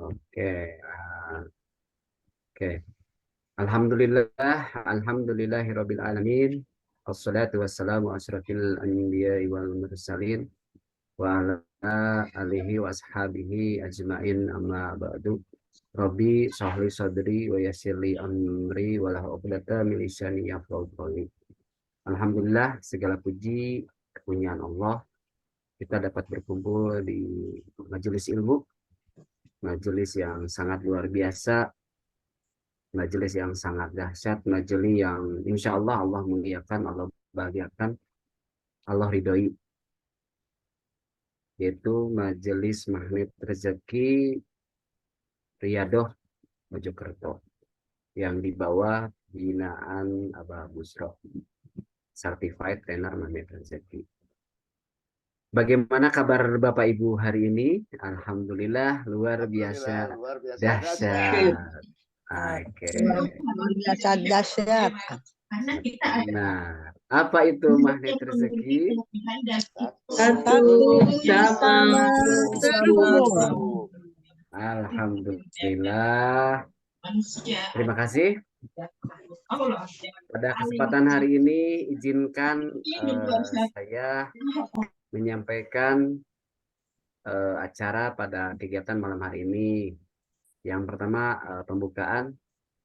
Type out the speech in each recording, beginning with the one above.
Oke, oke. Alhamdulillah, alhamdulillahirabbil alamin. Wassalatu wassalamu asyrafil anbiya'i wal mursalin wa ala alihi wa ashabihi ajmain amma ba'du. Rabbi sahli sadri wa yassirli amri wa lahu 'uqdatam min lisani yafqahu qawli. Alhamdulillah, segala puji kepunyaan Allah. Kita dapat berkumpul di majelis ilmu, majelis yang sangat luar biasa, majelis yang sangat dahsyat, majelis yang insya Allah Allah muliakan, Allah bahagiakan, Allah ridhoi, yaitu majelis Magnet Rezeki Riyadoh Mojokerto yang di bawah binaan Abah Busro, Certified Trainer Magnet Rezeki. Bagaimana kabar Bapak Ibu hari ini? Alhamdulillah luar biasa Luar biasa dahsyat. Oke. Luar biasa dahsyat. Nah, apa itu magnet rezeki? Satu sama seribu. Alhamdulillah. Terima kasih. Pada kesempatan hari ini izinkan saya menyampaikan acara pada kegiatan malam hari ini. Yang pertama pembukaan.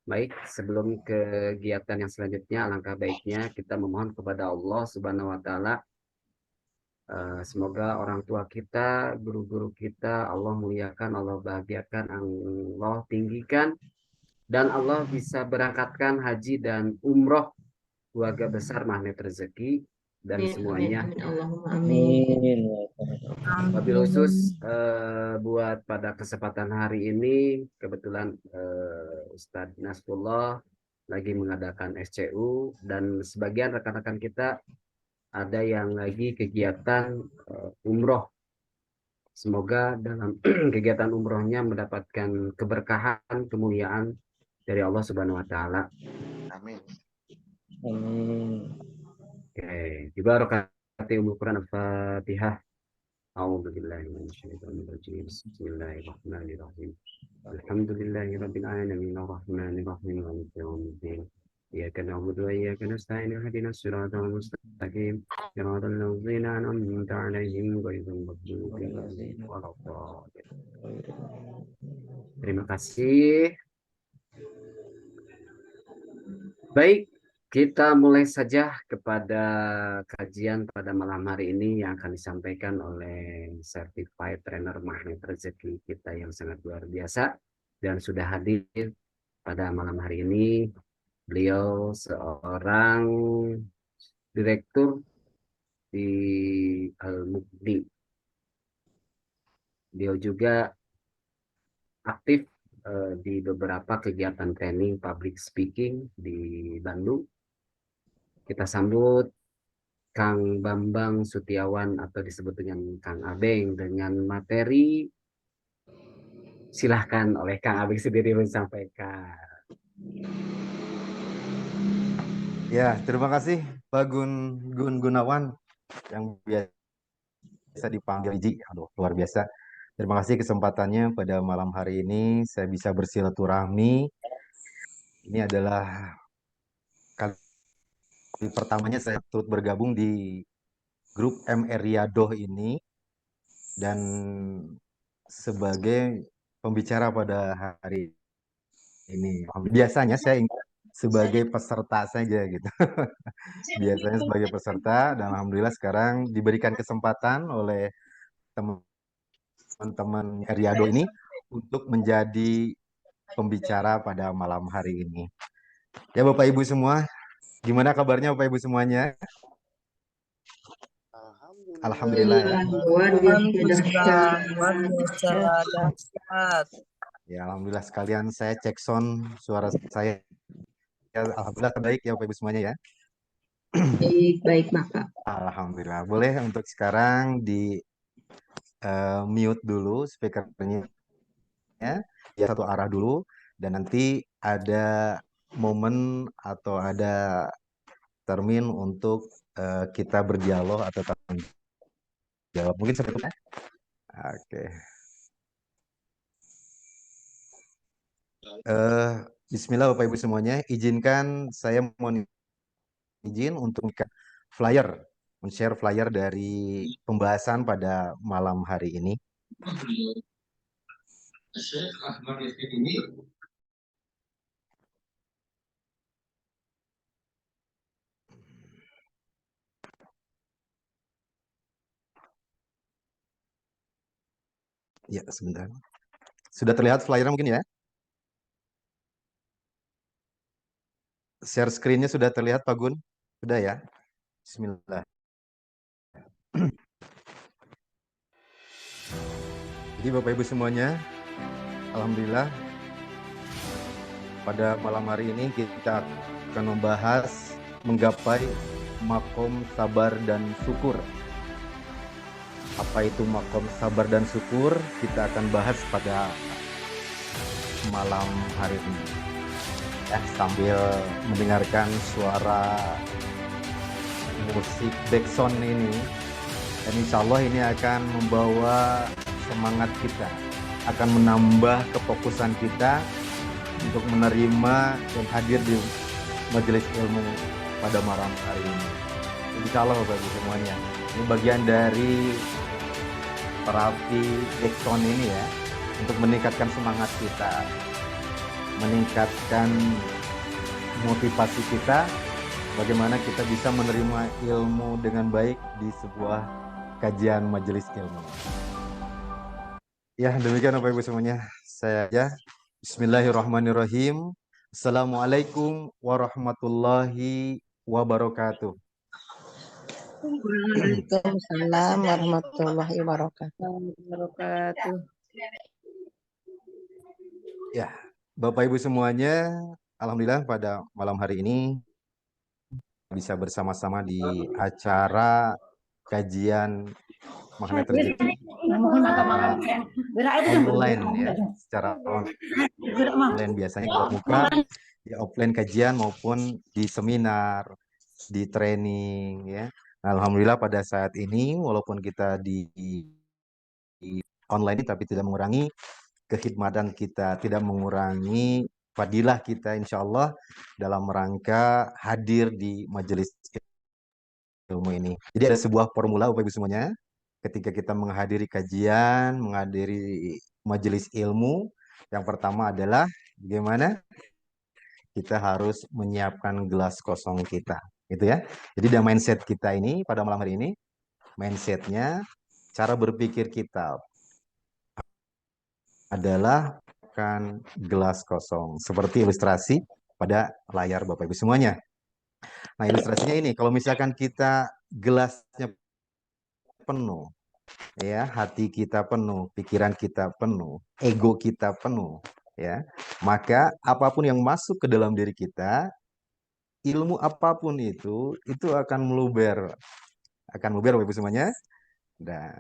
Baik, sebelum kegiatan yang selanjutnya, alangkah baiknya kita memohon kepada Allah Subhanahu wa Ta'ala. Semoga orang tua kita, guru-guru kita, Allah muliakan, Allah bahagiakan, Allah tinggikan, dan Allah bisa berangkatkan haji dan umroh keluarga besar Magnet Rezeki dan semuanya. Amin. Wabil khusus buat pada kesempatan hari ini, kebetulan Ustadz Nasrullah lagi mengadakan SCU dan sebagian rekan-rekan kita ada yang lagi kegiatan umroh. Semoga dalam kegiatan umrohnya mendapatkan keberkahan, kemuliaan dari Allah Subhanahu wa Ta'ala. Amin. Oke, Ibarakati umul Quran Al-Fatihah. A'udzubillahi minasyaitonir rajim. Bismillahirrahmanirrahim. Alhamdulillahirabbil alamin arrahmanir rahim maliki yaumiddin. إياك نعبد وإياك نستعين اهدنا الصراط المستقيم صراط الذين أنعمت عليهم غير المغضوب عليهم ولا الضالين. Terima kasih. Baik, kita mulai saja kepada kajian pada malam hari ini yang akan disampaikan oleh Certified Trainer Magnet Rezeki kita yang sangat luar biasa dan sudah hadir pada malam hari ini. Beliau seorang direktur di Al-Mukdi. Beliau juga aktif di beberapa kegiatan training public speaking di Bandung. Kita sambut Kang Bambang Sutiawan atau disebut dengan Kang Abeng dengan materi. Silahkan oleh Kang Abeng sendiri menyampaikan. Ya, terima kasih Pak Gun Gunawan yang biasa dipanggil Ji. Aduh, luar biasa. Terima kasih kesempatannya pada malam hari ini saya bisa bersilaturahmi. Ini adalah kali pertamanya saya turut bergabung di grup MR Riyadoh ini dan sebagai pembicara pada hari ini. Biasanya saya sebagai peserta saja gitu. Biasanya sebagai peserta dan alhamdulillah sekarang diberikan kesempatan oleh teman-teman Riado ini untuk menjadi pembicara pada malam hari ini. Ya Bapak Ibu semua, gimana kabarnya Bapak Ibu semuanya? Alhamdulillah ya. Luar biasa dahsyat. Ya alhamdulillah sekalian saya cek sound suara saya. Ya, alhamdulillah terbaik ya Bapak Ibu semuanya ya. Baik Maka. Alhamdulillah. Boleh untuk sekarang di mute dulu speakernya ya satu arah dulu dan nanti ada momen atau ada termin untuk kita berdialog atau tanya jawab mungkin seperti itu. Oke. Bismillah Bapak Ibu semuanya, izinkan saya mohon izin untuk flyer, men-share flyer dari pembahasan pada malam hari ini. Ya, sebentar. Sudah terlihat flyernya mungkin ya? Share screen-nya sudah terlihat Pak Gun? Sudah ya? Bismillah. Jadi Bapak Ibu semuanya, alhamdulillah pada malam hari ini kita akan membahas menggapai makom sabar dan syukur. Apa itu makom sabar dan syukur? Kita akan bahas pada malam hari ini. Ya, sambil mendengarkan suara musik backsound ini, dan insya Allah ini akan membawa semangat kita, akan menambah kefokusan kita untuk menerima dan hadir di majelis ilmu pada malam hari ini. Insya Allah Bapak Ibu semuanya, ini bagian dari terapi backsound ini ya, untuk meningkatkan semangat kita, meningkatkan motivasi kita, bagaimana kita bisa menerima ilmu dengan baik di sebuah kajian majelis ilmu. Ya, demikian Bapak Ibu semuanya. Saya ya. Bismillahirrahmanirrahim. Assalamualaikum warahmatullahi wabarakatuh. Waalaikumsalam warahmatullahi wabarakatuh. Ya, Bapak Ibu semuanya, alhamdulillah pada malam hari ini bisa bersama-sama di acara kajian magnet rezeki online ya, secara online biasanya kalau muka di offline kajian maupun di seminar, di training ya. Nah, alhamdulillah pada saat ini walaupun kita di online tapi tidak mengurangi kekhidmatan kita, tidak mengurangi fadilah kita insya Allah dalam rangka hadir di majelis ilmu ini. Jadi ada sebuah formula Bapak Ibu semuanya, ketika kita menghadiri kajian, menghadiri majelis ilmu, yang pertama adalah bagaimana kita harus menyiapkan gelas kosong kita, gitu ya. Jadi dalam mindset kita ini pada malam hari ini, mindsetnya, cara berpikir kita adalah kan gelas kosong, seperti ilustrasi pada layar Bapak Ibu semuanya. Nah, ilustrasinya ini, kalau misalkan kita gelasnya penuh, ya, hati kita penuh, pikiran kita penuh, ego kita penuh, ya, maka apapun yang masuk ke dalam diri kita, ilmu apapun itu akan meluber Bapak Ibu semuanya. Nah,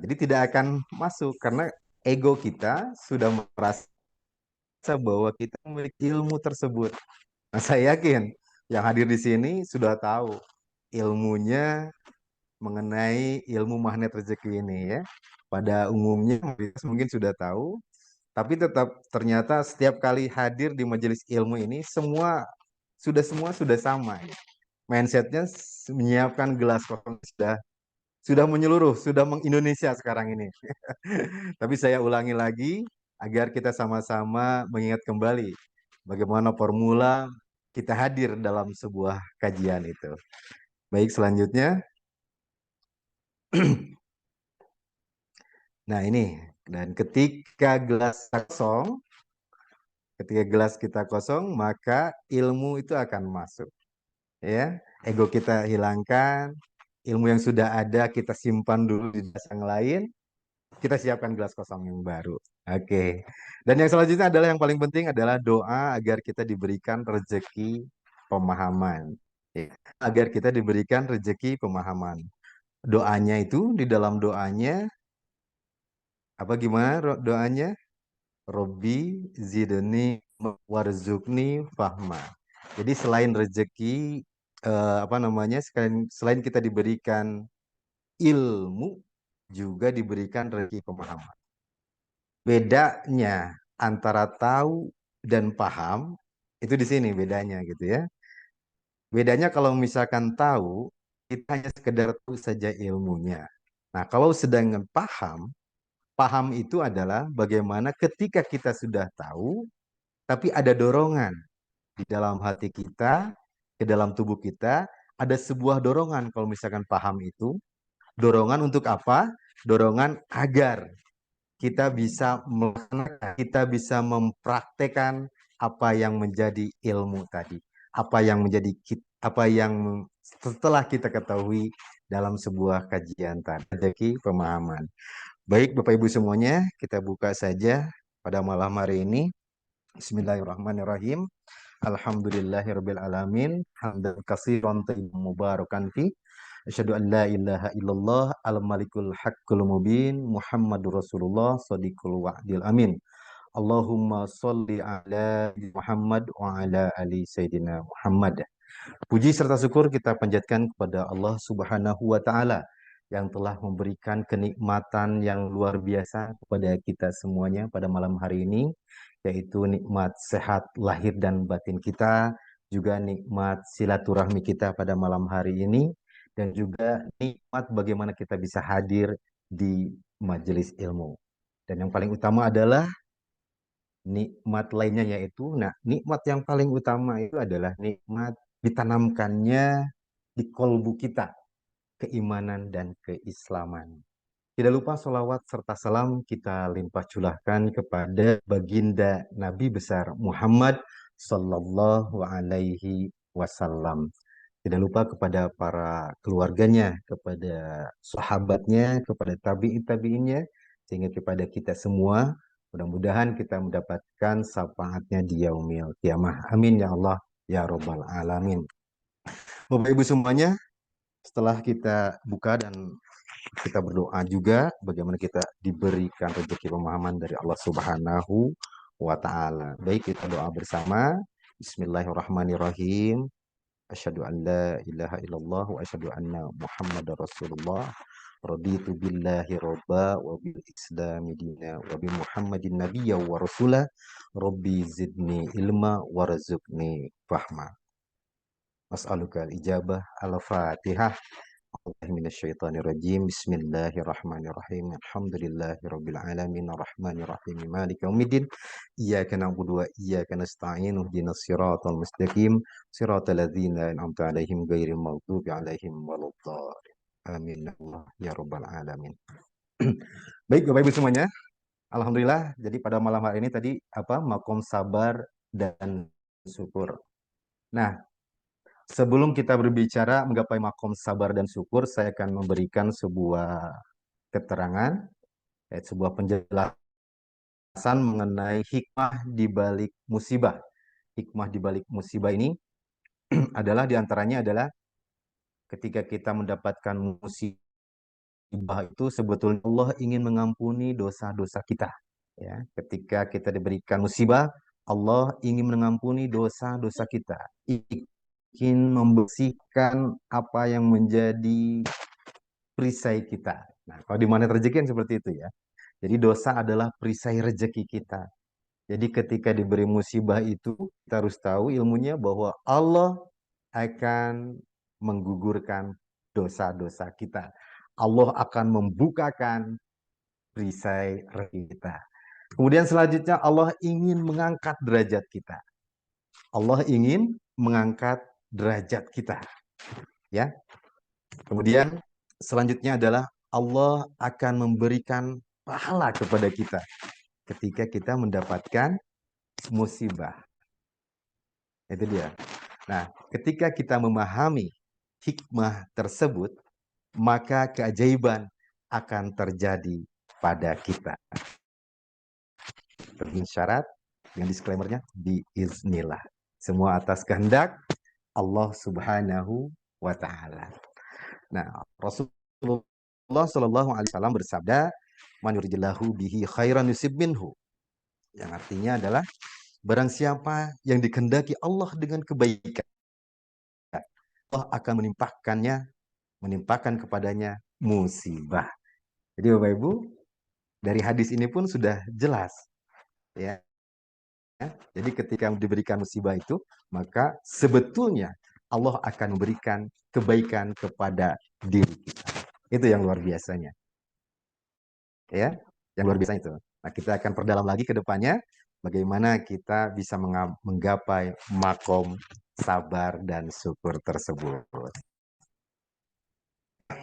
jadi tidak akan masuk karena ego kita sudah merasa bahwa kita memiliki ilmu tersebut. Nah, saya yakin yang hadir di sini sudah tahu ilmunya mengenai ilmu magnet rezeki ini ya. Pada umumnya mungkin sudah tahu, tapi tetap ternyata setiap kali hadir di majelis ilmu ini semua sudah sama. Ya. Mindsetnya menyiapkan gelas kosong sudah menyeluruh, sudah meng-Indonesia sekarang ini. Tapi saya ulangi lagi agar kita sama-sama mengingat kembali bagaimana formula kita hadir dalam sebuah kajian itu. Baik, selanjutnya. Nah, ini. Dan ketika gelas kita kosong, maka ilmu itu akan masuk. Ya, ego kita hilangkan, ilmu yang sudah ada kita simpan dulu di gelas yang lain, kita siapkan gelas kosong yang baru. Oke. Dan yang selanjutnya adalah yang paling penting adalah doa agar kita diberikan rezeki pemahaman. Ya, agar kita diberikan rezeki pemahaman. Doanya itu di dalam doanya apa gimana doanya? Robbi zidni warzukni fahma. Jadi selain rezeki selain kita diberikan ilmu juga diberikan rezeki pemahaman. Bedanya antara tahu dan paham itu di sini bedanya gitu ya. Bedanya kalau misalkan tahu, kita hanya sekedar tahu saja ilmunya. Nah, kalau sedang paham, paham itu adalah bagaimana ketika kita sudah tahu, tapi ada dorongan di dalam hati kita, ke dalam tubuh kita, ada sebuah dorongan kalau misalkan paham itu. Dorongan untuk apa? Dorongan agar kita bisa melaksanakan, kita bisa mempraktekkan apa yang menjadi ilmu tadi, apa yang menjadi apa yang setelah kita ketahui dalam sebuah kajian tadi, rezeki pemahaman. Baik Bapak Ibu semuanya, kita buka saja pada malam hari ini. Bismillahirrahmanirrahim. Alhamdulillahirabbil alamin, hamdan katsiran thayyiban mubarakan fi. Asyhadu an la ilaha illallah al-malikul haqqul mubin Muhammadur Rasulullah shadiqul wa'dil amin. Allahumma sholli ala Muhammad wa ala ali Sayyidina Muhammad. Puji serta syukur kita panjatkan kepada Allah Subhanahu wa taala yang telah memberikan kenikmatan yang luar biasa kepada kita semuanya pada malam hari ini, yaitu nikmat sehat lahir dan batin kita, juga nikmat silaturahmi kita pada malam hari ini, dan juga nikmat bagaimana kita bisa hadir di majelis ilmu. Dan yang paling utama adalah nikmat lainnya yaitu, nikmat yang paling utama itu adalah nikmat ditanamkannya di kolbu kita keimanan dan keislaman. Tidak lupa sholawat serta salam kita limpah curahkan kepada baginda Nabi besar Muhammad Sallallahu Alaihi Wasallam. Tidak lupa kepada para keluarganya, kepada sahabatnya, kepada tabi'in-tabi'innya, sehingga kepada kita semua, mudah-mudahan kita mendapatkan syafaatnya di yaumil kiamah. Amin ya Allah, ya Rabbal Alamin. Bapak Ibu semuanya, setelah kita buka dan kita berdoa juga, bagaimana kita diberikan rezeki pemahaman dari Allah Subhanahu wa Ta'ala. Baik, kita doa bersama. Bismillahirrahmanirrahim. Asyhadu an la ilaha illallah wa asyhadu anna Muhammadar Rasulullah. Raditu billahi robba wa bil islami dina wa bi Muhammadin nabiyya wa rasulah. Rabbi zidni ilma warzuqni fahma. As'aluka al-ijabah al-fatihah. Minasyaitonirrajim. Bismillahirrahmanirrahim. Alhamdulillahirabbil alamin arrahmanirrahim maliki yaumiddin. Iyyaka na'budu wa iyyaka nasta'in. Ihdinas siratal mustaqim. Siratal ladzina an'amta 'alaihim ghairil maghdubi 'alaihim waladdallin. Amin Allah ya rabbal alamin. Baik Bapak Ibu semuanya, alhamdulillah. Jadi pada malam hari ini tadi makom sabar dan syukur. Nah, sebelum kita berbicara menggapai makom sabar dan syukur, saya akan memberikan sebuah keterangan, sebuah penjelasan mengenai hikmah di balik musibah. Hikmah di balik musibah ini adalah diantaranya adalah ketika kita mendapatkan musibah itu sebetulnya Allah ingin mengampuni dosa-dosa kita. Ya, ketika kita diberikan musibah, Allah ingin mengampuni dosa-dosa kita. Ingin membersihkan apa yang menjadi perisai kita. Nah, kalau di mana rezeki kan seperti itu ya. Jadi dosa adalah perisai rezeki kita. Jadi ketika diberi musibah itu, kita harus tahu ilmunya bahwa Allah akan menggugurkan dosa-dosa kita. Allah akan membukakan perisai rezeki kita. Kemudian selanjutnya Allah ingin mengangkat derajat kita. Allah ingin mengangkat derajat kita. Ya. Kemudian selanjutnya adalah Allah akan memberikan pahala kepada kita ketika kita mendapatkan musibah. Itu dia. Nah, ketika kita memahami hikmah tersebut, maka keajaiban akan terjadi pada kita. Dengan syarat, dengan disclaimer-nya, biiznillah. Semua atas kehendak Allah Subhanahu wa Ta'ala. Nah, Rasulullah Shallallahu Alaihi Wasallam bersabda, "Man yuridillahu bihi khairan yusib minhu." Yang artinya adalah barang siapa yang dikehendaki Allah dengan kebaikan, Allah akan menimpakan kepadanya musibah. Jadi Bapak Ibu, dari hadis ini pun sudah jelas ya. Jadi ketika diberikan musibah itu, maka sebetulnya Allah akan memberikan kebaikan kepada diri kita. Itu yang luar biasanya. Ya, yang luar biasa itu. Nah, kita akan perdalam lagi ke depannya bagaimana kita bisa menggapai makom sabar dan syukur tersebut.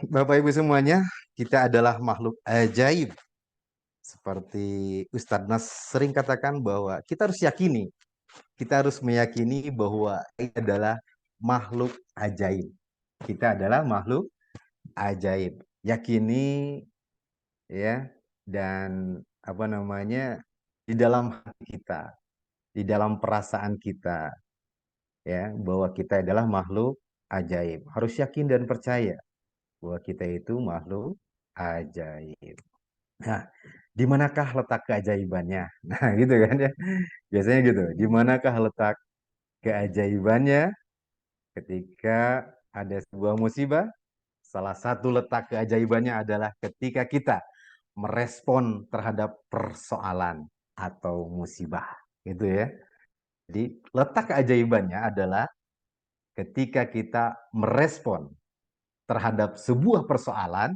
Bapak Ibu semuanya, kita adalah makhluk ajaib. Seperti Ustadz Nas sering katakan bahwa kita harus yakini, kita harus meyakini bahwa ini adalah makhluk ajaib. Kita adalah makhluk ajaib. Yakini ya, dan apa namanya, di dalam hati kita, di dalam perasaan kita, ya, bahwa kita adalah makhluk ajaib. Harus yakin dan percaya bahwa kita itu makhluk ajaib. Nah, di manakah letak keajaibannya? Nah, gitu kan ya. Biasanya gitu. Di manakah letak keajaibannya ketika ada sebuah musibah? Salah satu letak keajaibannya adalah ketika kita merespon terhadap persoalan atau musibah. Gitu ya. Jadi, letak keajaibannya adalah ketika kita merespon terhadap sebuah persoalan,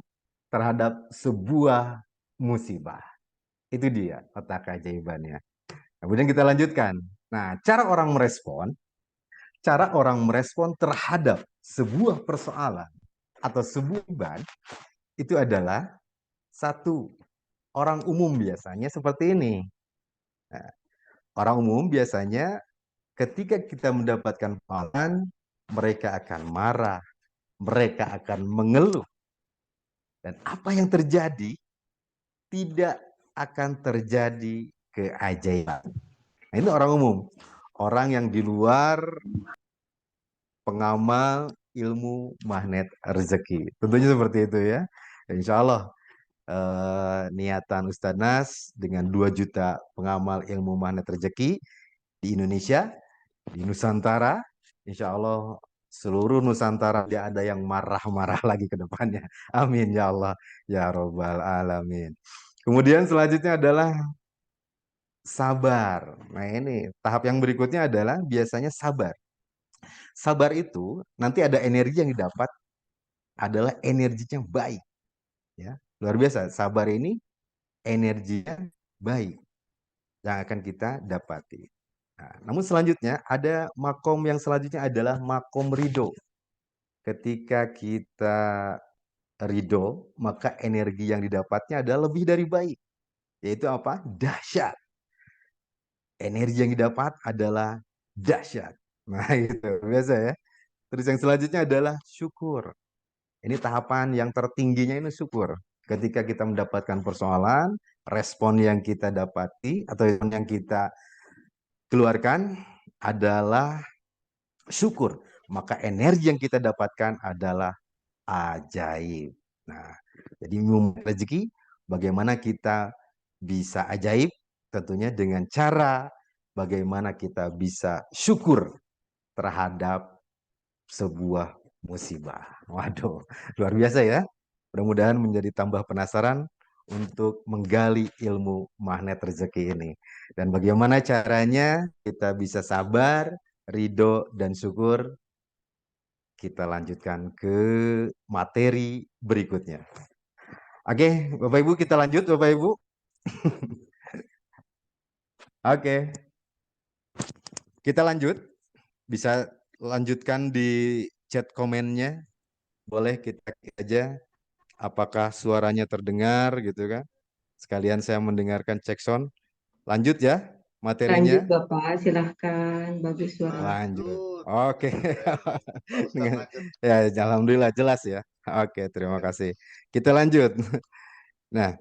terhadap sebuah musibah. Itu dia letak keajaibannya. Kemudian kita lanjutkan. Nah, cara orang merespon terhadap sebuah persoalan atau sebuah beban itu adalah satu, orang umum biasanya seperti ini. Nah, orang umum biasanya ketika kita mendapatkan persoalan, mereka akan marah, mereka akan mengeluh. Dan apa yang terjadi tidak akan terjadi keajaiban. Nah, ini orang umum. Orang yang di luar pengamal ilmu magnet rezeki. Tentunya seperti itu ya. Insya Allah niatan Ustadz Nas dengan 2 juta pengamal ilmu magnet rezeki di Indonesia, di Nusantara, insya Allah seluruh Nusantara tidak ada yang marah-marah lagi ke depannya. Amin ya Allah ya Robbal Alamin. Kemudian selanjutnya adalah sabar. Nah, ini tahap yang berikutnya adalah biasanya sabar. Sabar itu nanti ada energi yang didapat adalah energinya baik. Ya, luar biasa. Sabar ini energinya baik yang akan kita dapati. Nah, namun selanjutnya ada makom yang selanjutnya adalah makom ridho. Ketika kita ridho, maka energi yang didapatnya adalah lebih dari baik. Yaitu apa? Dahsyat. Energi yang didapat adalah dahsyat. Nah, itu biasa ya. Terus yang selanjutnya adalah syukur. Ini tahapan yang tertingginya ini syukur. Ketika kita mendapatkan persoalan, respon yang kita dapati atau yang kita keluarkan adalah syukur. Maka energi yang kita dapatkan adalah ajaib. Nah, jadi rezeki, bagaimana kita bisa ajaib? Tentunya dengan cara bagaimana kita bisa syukur terhadap sebuah musibah. Waduh, luar biasa ya. Mudah-mudahan menjadi tambah penasaran untuk menggali ilmu magnet rezeki ini. Dan bagaimana caranya kita bisa sabar, ridho, dan syukur. Kita lanjutkan ke materi berikutnya. Oke, Bapak Ibu, kita lanjut Bapak Ibu. Oke, kita lanjut. Bisa lanjutkan di chat komennya. Boleh kita aja apakah suaranya terdengar gitu kan. Sekalian saya mendengarkan cek sound. Lanjut ya materinya. Lanjut Bapak, silahkan. Bagus suaranya. Lanjut. Oke. Ya, alhamdulillah jelas ya. Oke, terima kasih. Kita lanjut. Nah,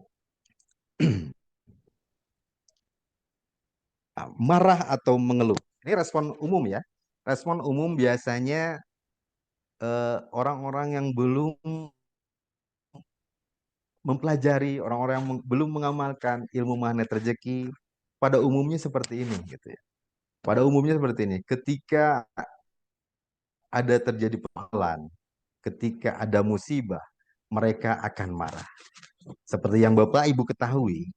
marah atau mengeluh. Ini respon umum ya. Respon umum biasanya orang-orang yang belum mempelajari, orang-orang yang belum mengamalkan ilmu magnet rezeki, pada umumnya seperti ini gitu ya. Pada umumnya seperti ini. Ketika ada terjadi persoalan, ketika ada musibah, mereka akan marah. Seperti yang Bapak Ibu ketahui,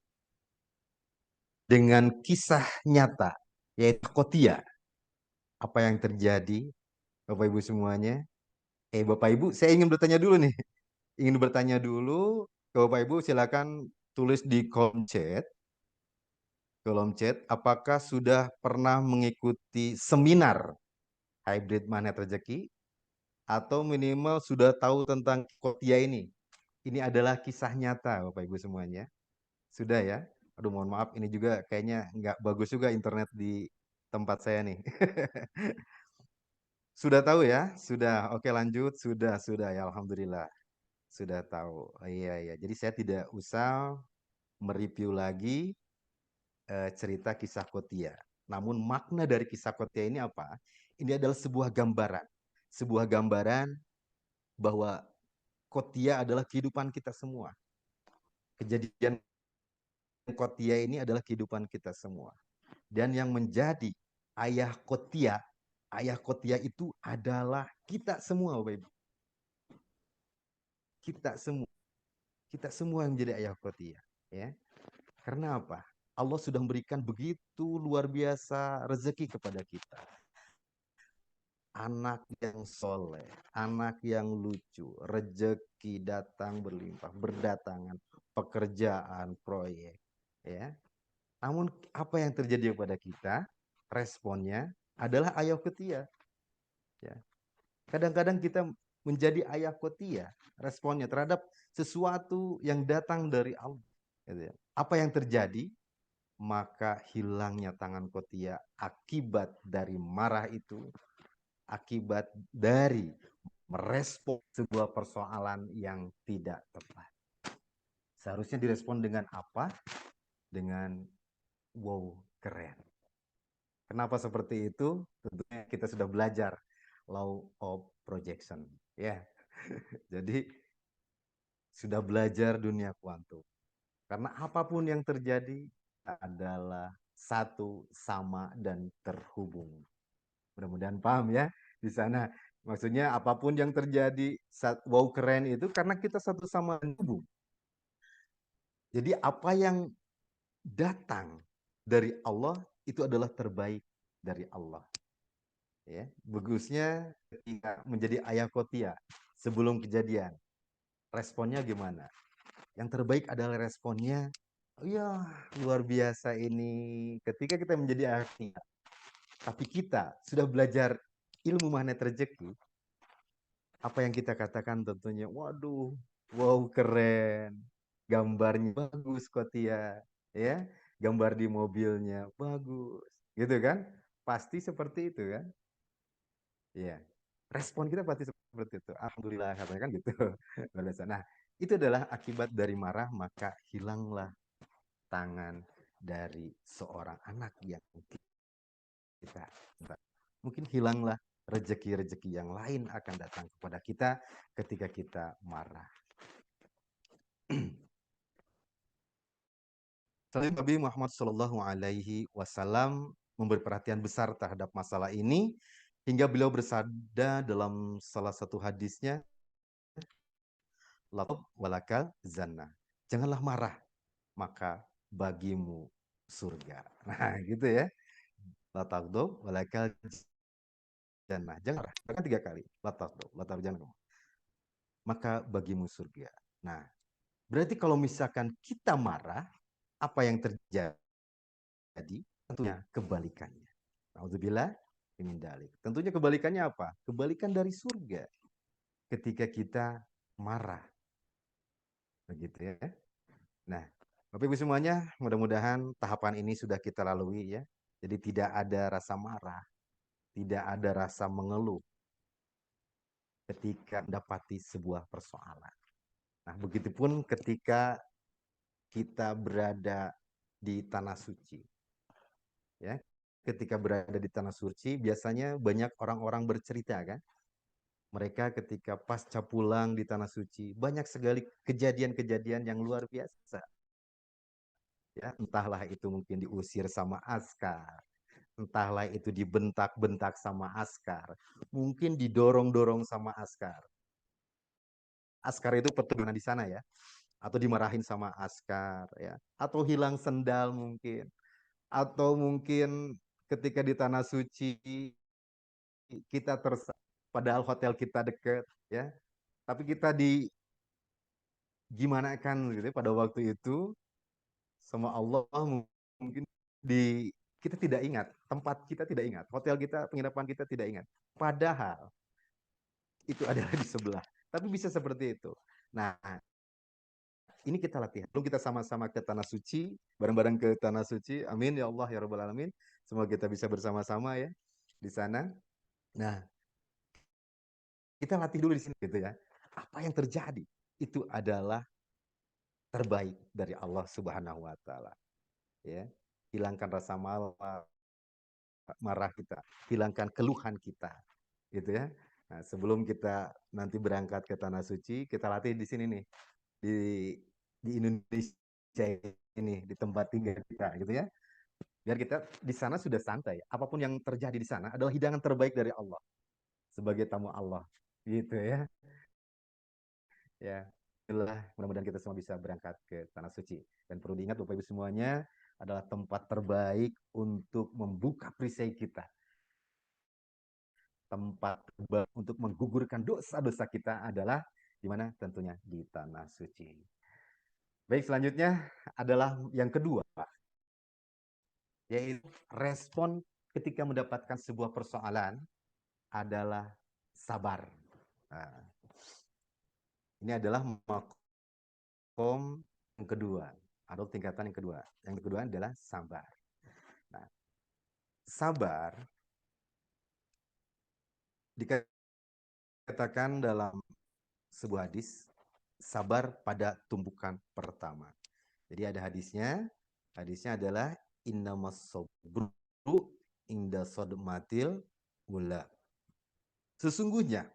dengan kisah nyata yaitu Kotia. Apa yang terjadi, Bapak Ibu semuanya? Bapak Ibu, saya ingin bertanya dulu nih. Ingin bertanya dulu ke Bapak Ibu, silakan tulis di kolom chat, apakah sudah pernah mengikuti seminar hybrid magnet rezeki atau minimal sudah tahu tentang Kotia ini. Ini adalah kisah nyata Bapak Ibu semuanya. Sudah ya? Aduh mohon maaf, ini juga kayaknya nggak bagus juga internet di tempat saya nih. Sudah tahu ya? Sudah. Oke lanjut. Sudah ya. Alhamdulillah. Sudah tahu. Oh, iya, iya. Jadi saya tidak usah mereview lagi cerita kisah Kotia. Namun makna dari kisah Kotia ini apa? Ini adalah sebuah gambaran. Sebuah gambaran bahwa Kotia adalah kehidupan kita semua. Kejadian Kotia ini adalah kehidupan kita semua. Dan yang menjadi ayah Kotia itu adalah kita semua, Bapak Ibu. Kita semua yang menjadi ayah Kotia, ya. Karena apa? Allah sudah memberikan begitu luar biasa rezeki kepada kita. Anak yang soleh, anak yang lucu, rezeki datang berlimpah, berdatangan, pekerjaan, proyek, ya. Namun apa yang terjadi kepada kita? Responnya adalah ayah Kotia, ya. Kadang-kadang kita menjadi ayah Kotia, responnya terhadap sesuatu yang datang dari Allah, gitu ya. Apa yang terjadi? Maka hilangnya tangan Kotia akibat dari marah itu, akibat dari merespon sebuah persoalan yang tidak tepat. Seharusnya direspon dengan apa? Dengan wow, keren. Kenapa seperti itu? Tentunya kita sudah belajar law of projection, ya. Jadi sudah belajar dunia kuantum. Karena apapun yang terjadi adalah satu, sama, dan terhubung. Mudah-mudahan paham ya di sana. Maksudnya apapun yang terjadi, wow keren itu karena kita satu sama terhubung. Jadi apa yang datang dari Allah itu adalah terbaik dari Allah. Ya, bagusnya ketika menjadi ayah Kotia sebelum kejadian, responnya gimana? Yang terbaik adalah responnya, oh ya luar biasa ini. Ketika kita menjadi ayah Kotia, tapi kita sudah belajar ilmu magnet rezeki, apa yang kita katakan tentunya, waduh, wow keren, gambarnya bagus Kotia, ya, gambar di mobilnya bagus, gitu kan? Pasti seperti itu kan? Iya. Respon kita pasti seperti itu. Alhamdulillah katanya kan gitu. Nah, itu adalah akibat dari marah, maka hilanglah tangan dari seorang anak yang kita. Mungkin hilanglah rezeki-rezeki yang lain akan datang kepada kita ketika kita marah. Selanjutnya Nabi Muhammad Shallallahu Alaihi Wasallam memberi perhatian besar terhadap masalah ini hingga beliau bersabda dalam salah satu hadisnya, "Latub walakal zannah." Janganlah marah, maka bagimu surga. Nah, gitu ya. Latagdob walakal jannah. Jangan marah. Bahkan 3 kali. Latagdob, latar jannah. Maka bagimu surga. Nah, berarti kalau misalkan kita marah, apa yang terjadi? Tentunya kebalikannya. Alhamdulillah, min dalik. Tentunya kebalikannya apa? Kebalikan dari surga. Ketika kita marah. Begitu ya. Nah, Bapak Ibu semuanya, mudah-mudahan tahapan ini sudah kita lalui ya. Jadi tidak ada rasa marah, tidak ada rasa mengeluh ketika mendapati sebuah persoalan. Nah, begitupun ketika kita berada di tanah suci. Ya, ketika berada di tanah suci, biasanya banyak orang-orang bercerita kan. Mereka ketika pasca pulang di tanah suci, banyak sekali kejadian-kejadian yang luar biasa. Ya, entahlah itu mungkin diusir sama askar, entahlah itu dibentak-bentak sama askar, mungkin didorong-dorong sama askar. Askar itu petugas di sana ya, atau dimarahin sama askar ya, atau hilang sendal mungkin, atau mungkin ketika di tanah suci kita padahal hotel kita deket ya, tapi kita gimana kan gitu pada waktu itu sama Allah, mungkin kita tidak ingat, tempat kita tidak ingat, hotel kita, penginapan kita tidak ingat. Padahal itu adalah di sebelah. Tapi bisa seperti itu. Nah, ini kita latihan. Belum kita sama-sama ke Tanah Suci, bareng-bareng ke Tanah Suci. Amin ya Allah ya Rabbal Alamin. Semoga kita bisa bersama-sama ya di sana. Nah, kita latih dulu di sini gitu ya. Apa yang terjadi? Itu adalah terbaik dari Allah Subhanahu wa taala. Ya. Hilangkan rasa marah kita, hilangkan keluhan kita. Gitu ya. Nah, sebelum kita nanti berangkat ke Tanah Suci, kita latih di sini nih. Di Indonesia ini, di tempat tinggal kita gitu ya. Biar kita di sana sudah santai. Apapun yang terjadi di sana adalah hidangan terbaik dari Allah sebagai tamu Allah. Gitu ya. Ya, itulah mudah-mudahan kita semua bisa berangkat ke Tanah Suci. Dan perlu diingat Bapak Ibu semuanya, adalah tempat terbaik untuk membuka perisai kita. Tempat terbaik untuk menggugurkan dosa-dosa kita adalah di mana? Tentunya di Tanah Suci. Baik, selanjutnya adalah yang kedua, yaitu respon ketika mendapatkan sebuah persoalan adalah sabar. Nah, ini adalah makom yang kedua, atau tingkatan yang kedua. Yang kedua adalah sabar. Nah, sabar dikatakan dalam sebuah hadis, sabar pada tumbukan pertama. Jadi ada hadisnya adalah innamas sabru inda sodmatil ula. Sesungguhnya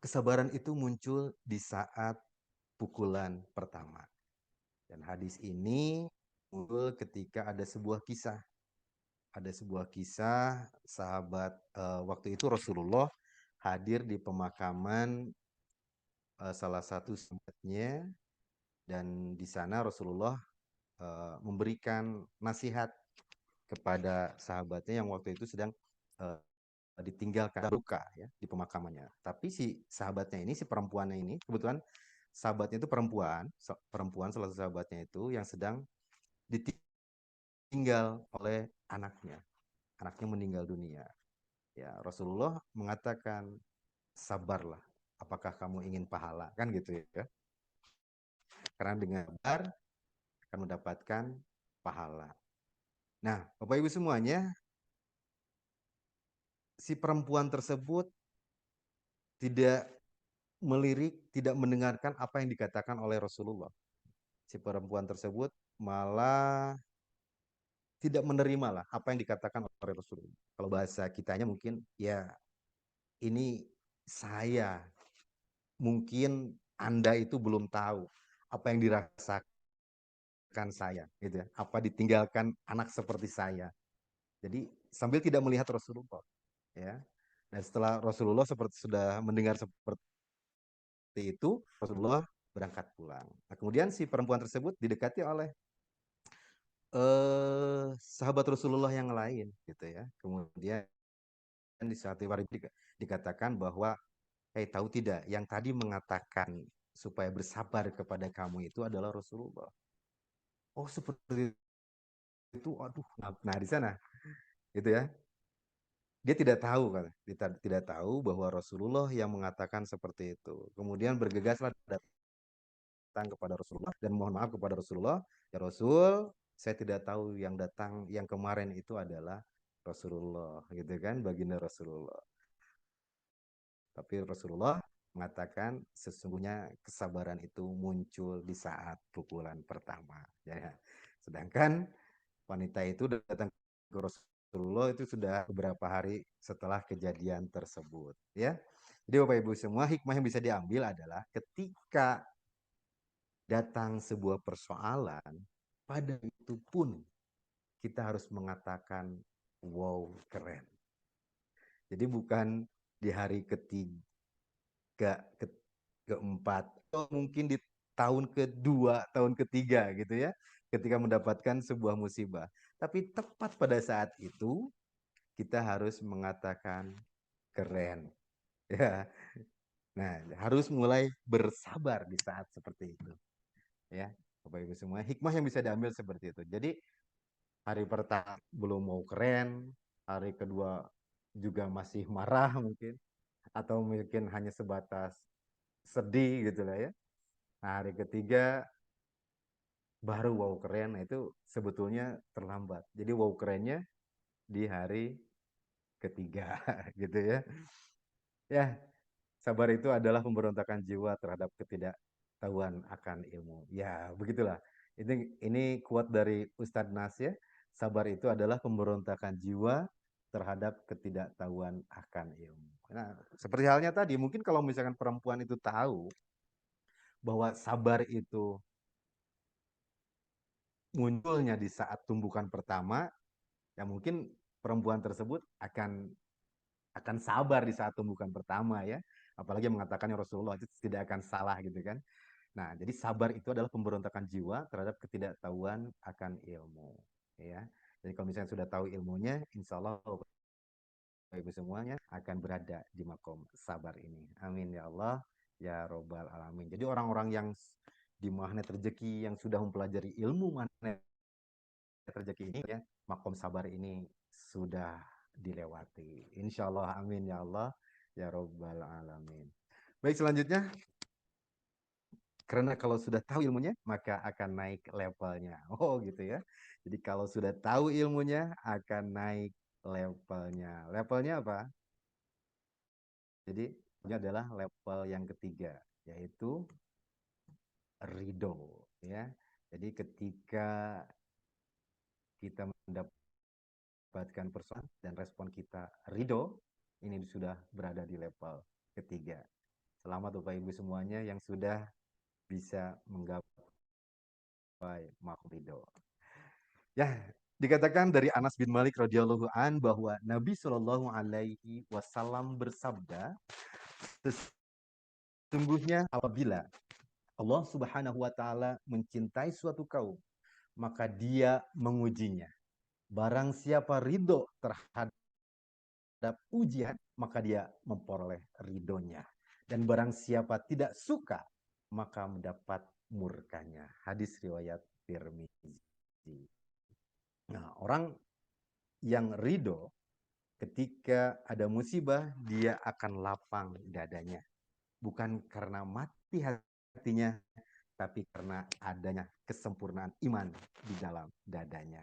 kesabaran itu muncul di saat pukulan pertama. Dan hadis ini muncul ketika ada sebuah kisah. Ada sebuah kisah sahabat waktu itu Rasulullah hadir di pemakaman salah satu sahabatnya, dan di sana Rasulullah memberikan nasihat kepada sahabatnya yang waktu itu sedang ditinggalkan luka ya di pemakamannya. Tapi si sahabatnya ini, si perempuannya ini, kebetulan sahabatnya itu perempuan salah satu sahabatnya itu yang sedang ditinggal oleh anaknya. Anaknya meninggal dunia. Ya, Rasulullah mengatakan, sabarlah. Apakah kamu ingin pahala? Kan gitu ya. Karena dengan sabar akan mendapatkan pahala. Nah, Bapak Ibu semuanya, si perempuan tersebut tidak melirik, tidak mendengarkan apa yang dikatakan oleh Rasulullah. Si perempuan tersebut malah tidak menerima lah apa yang dikatakan oleh Rasulullah. Kalau bahasa kitanya mungkin, ya ini saya, mungkin Anda itu belum tahu apa yang dirasakan saya, gitu ya. Apa ditinggalkan anak seperti saya. Jadi sambil tidak melihat Rasulullah, ya. Dan setelah Rasulullah sudah mendengar seperti itu, Rasulullah berangkat pulang. Nah, kemudian si perempuan tersebut didekati oleh sahabat Rasulullah yang lain, gitu ya. Kemudian di saat dikatakan bahwa, tahu tidak, yang tadi mengatakan supaya bersabar kepada kamu itu adalah Rasulullah. Oh, seperti itu, aduh. Nah, di sana, gitu ya. Dia tidak tahu kan, tidak tahu bahwa Rasulullah yang mengatakan seperti itu. Kemudian bergegaslah datang kepada Rasulullah dan mohon maaf kepada Rasulullah, ya Rasul, saya tidak tahu yang datang yang kemarin itu adalah Rasulullah, gitu kan, baginda Rasulullah. Tapi Rasulullah mengatakan sesungguhnya kesabaran itu muncul di saat pukulan pertama. Ya. Sedangkan wanita itu datang ke Rasulullah itu sudah beberapa hari setelah kejadian tersebut. Ya. Jadi Bapak Ibu semua, hikmah yang bisa diambil adalah ketika datang sebuah persoalan, pada itu pun kita harus mengatakan, wow, keren. Jadi bukan di hari keempat, atau mungkin di tahun kedua, tahun ketiga gitu ya, ketika mendapatkan sebuah musibah. Tapi tepat pada saat itu kita harus mengatakan keren. Ya. Nah, harus mulai bersabar di saat seperti itu. Ya, Bapak Ibu semua, hikmah yang bisa diambil seperti itu. Jadi hari pertama belum mau keren, hari kedua juga masih marah mungkin, atau mungkin hanya sebatas sedih gitu lah ya. Nah, hari ketiga baru wow keren, nah itu sebetulnya terlambat. Jadi wow kerennya di hari ketiga gitu ya. Ya, sabar itu adalah pemberontakan jiwa terhadap ketidaktahuan akan ilmu. Ya, begitulah. Ini kuat dari Ustadz Nas ya. Sabar itu adalah pemberontakan jiwa terhadap ketidaktahuan akan ilmu. Nah, seperti halnya tadi, mungkin kalau misalkan perempuan itu tahu bahwa sabar itu munculnya di saat tumbukan pertama, ya mungkin perempuan tersebut akan sabar di saat tumbukan pertama ya. Apalagi mengatakan Rasulullah itu tidak akan salah gitu kan. Nah, jadi sabar itu adalah pemberontakan jiwa terhadap ketidaktahuan akan ilmu. Ya, jadi kalau misalnya sudah tahu ilmunya, insya Allah Ibu semuanya akan berada di makom sabar ini. Amin ya Allah, ya Robbal Alamin. Jadi orang-orang yang di magnet rezeki yang sudah mempelajari ilmu magnet rezeki ini ya, makom sabar ini sudah dilewati. Insya Allah, amin ya Allah, ya Robbal Alamin. Baik, selanjutnya. Karena kalau sudah tahu ilmunya, maka akan naik levelnya. Oh gitu ya. Jadi kalau sudah tahu ilmunya, akan naik levelnya. Levelnya apa? Jadi ini adalah level yang ketiga, yaitu ridho. Ya. Jadi ketika kita mendapatkan persoalan dan respon kita ridho, ini sudah berada di level ketiga. Selamat Bapak Ibu semuanya yang sudah bisa menggapai makom ridho. Ya, dikatakan dari Anas bin Malik radhiyallahu an bahwa Nabi Shallallahu alaihi wasallam bersabda, sesungguhnya apabila Allah Subhanahu wa taala mencintai suatu kaum, maka Dia mengujinya. Barang siapa ridho terhadap ujian, maka dia memperoleh ridhonya. Dan barang siapa tidak suka, maka mendapat murkanya. Hadis riwayat Tirmizi. Nah, orang yang ridho ketika ada musibah, dia akan lapang dadanya. Bukan karena mati hatinya, tapi karena adanya kesempurnaan iman di dalam dadanya.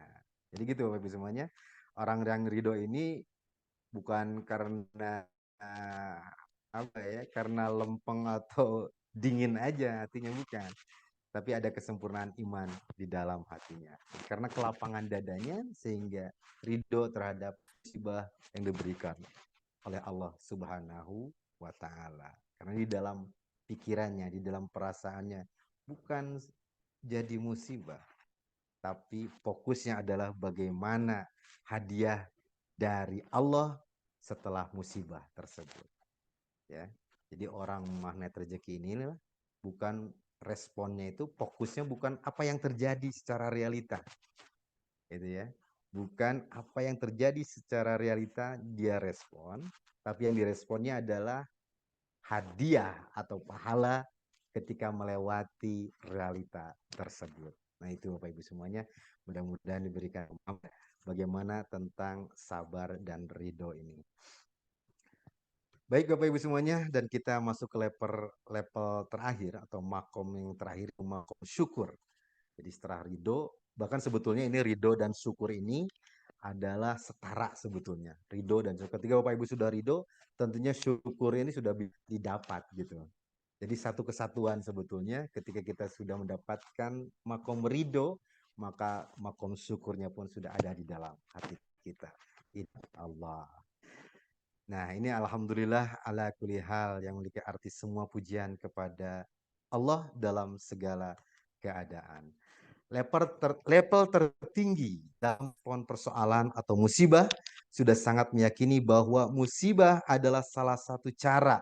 Jadi gitu Bapak Ibu semuanya. Orang yang ridho ini bukan karena apa ya, karena lempeng atau dingin aja hatinya, bukan. Tapi ada kesempurnaan iman di dalam hatinya. Karena kelapangan dadanya sehingga ridho terhadap musibah yang diberikan oleh Allah Subhanahu wa taala. Karena di dalam pikirannya, di dalam perasaannya bukan jadi musibah, tapi fokusnya adalah bagaimana hadiah dari Allah setelah musibah tersebut. Ya. Jadi orang magnet rezeki ini bukan responnya itu, fokusnya bukan apa yang terjadi secara realita. Gitu ya. Bukan apa yang terjadi secara realita dia respon, tapi yang diresponnya adalah hadiah atau pahala ketika melewati realita tersebut. Nah itu Bapak Ibu semuanya, mudah-mudahan diberikan bagaimana tentang sabar dan ridho ini. Baik Bapak Ibu semuanya, dan kita masuk ke level terakhir atau makom yang terakhir, makom syukur. Jadi setelah ridho, bahkan sebetulnya ini ridho dan syukur ini adalah setara sebetulnya. Ridho dan syukur. Ketika Bapak Ibu sudah ridho, tentunya syukur ini sudah didapat gitu. Jadi satu kesatuan sebetulnya ketika kita sudah mendapatkan makom ridho, maka makom syukurnya pun sudah ada di dalam hati kita. Insya Allah. Nah, ini alhamdulillah ala kulli hal yang memiliki arti semua pujian kepada Allah dalam segala keadaan. Level tertinggi dalam persoalan atau musibah sudah sangat meyakini bahwa musibah adalah salah satu cara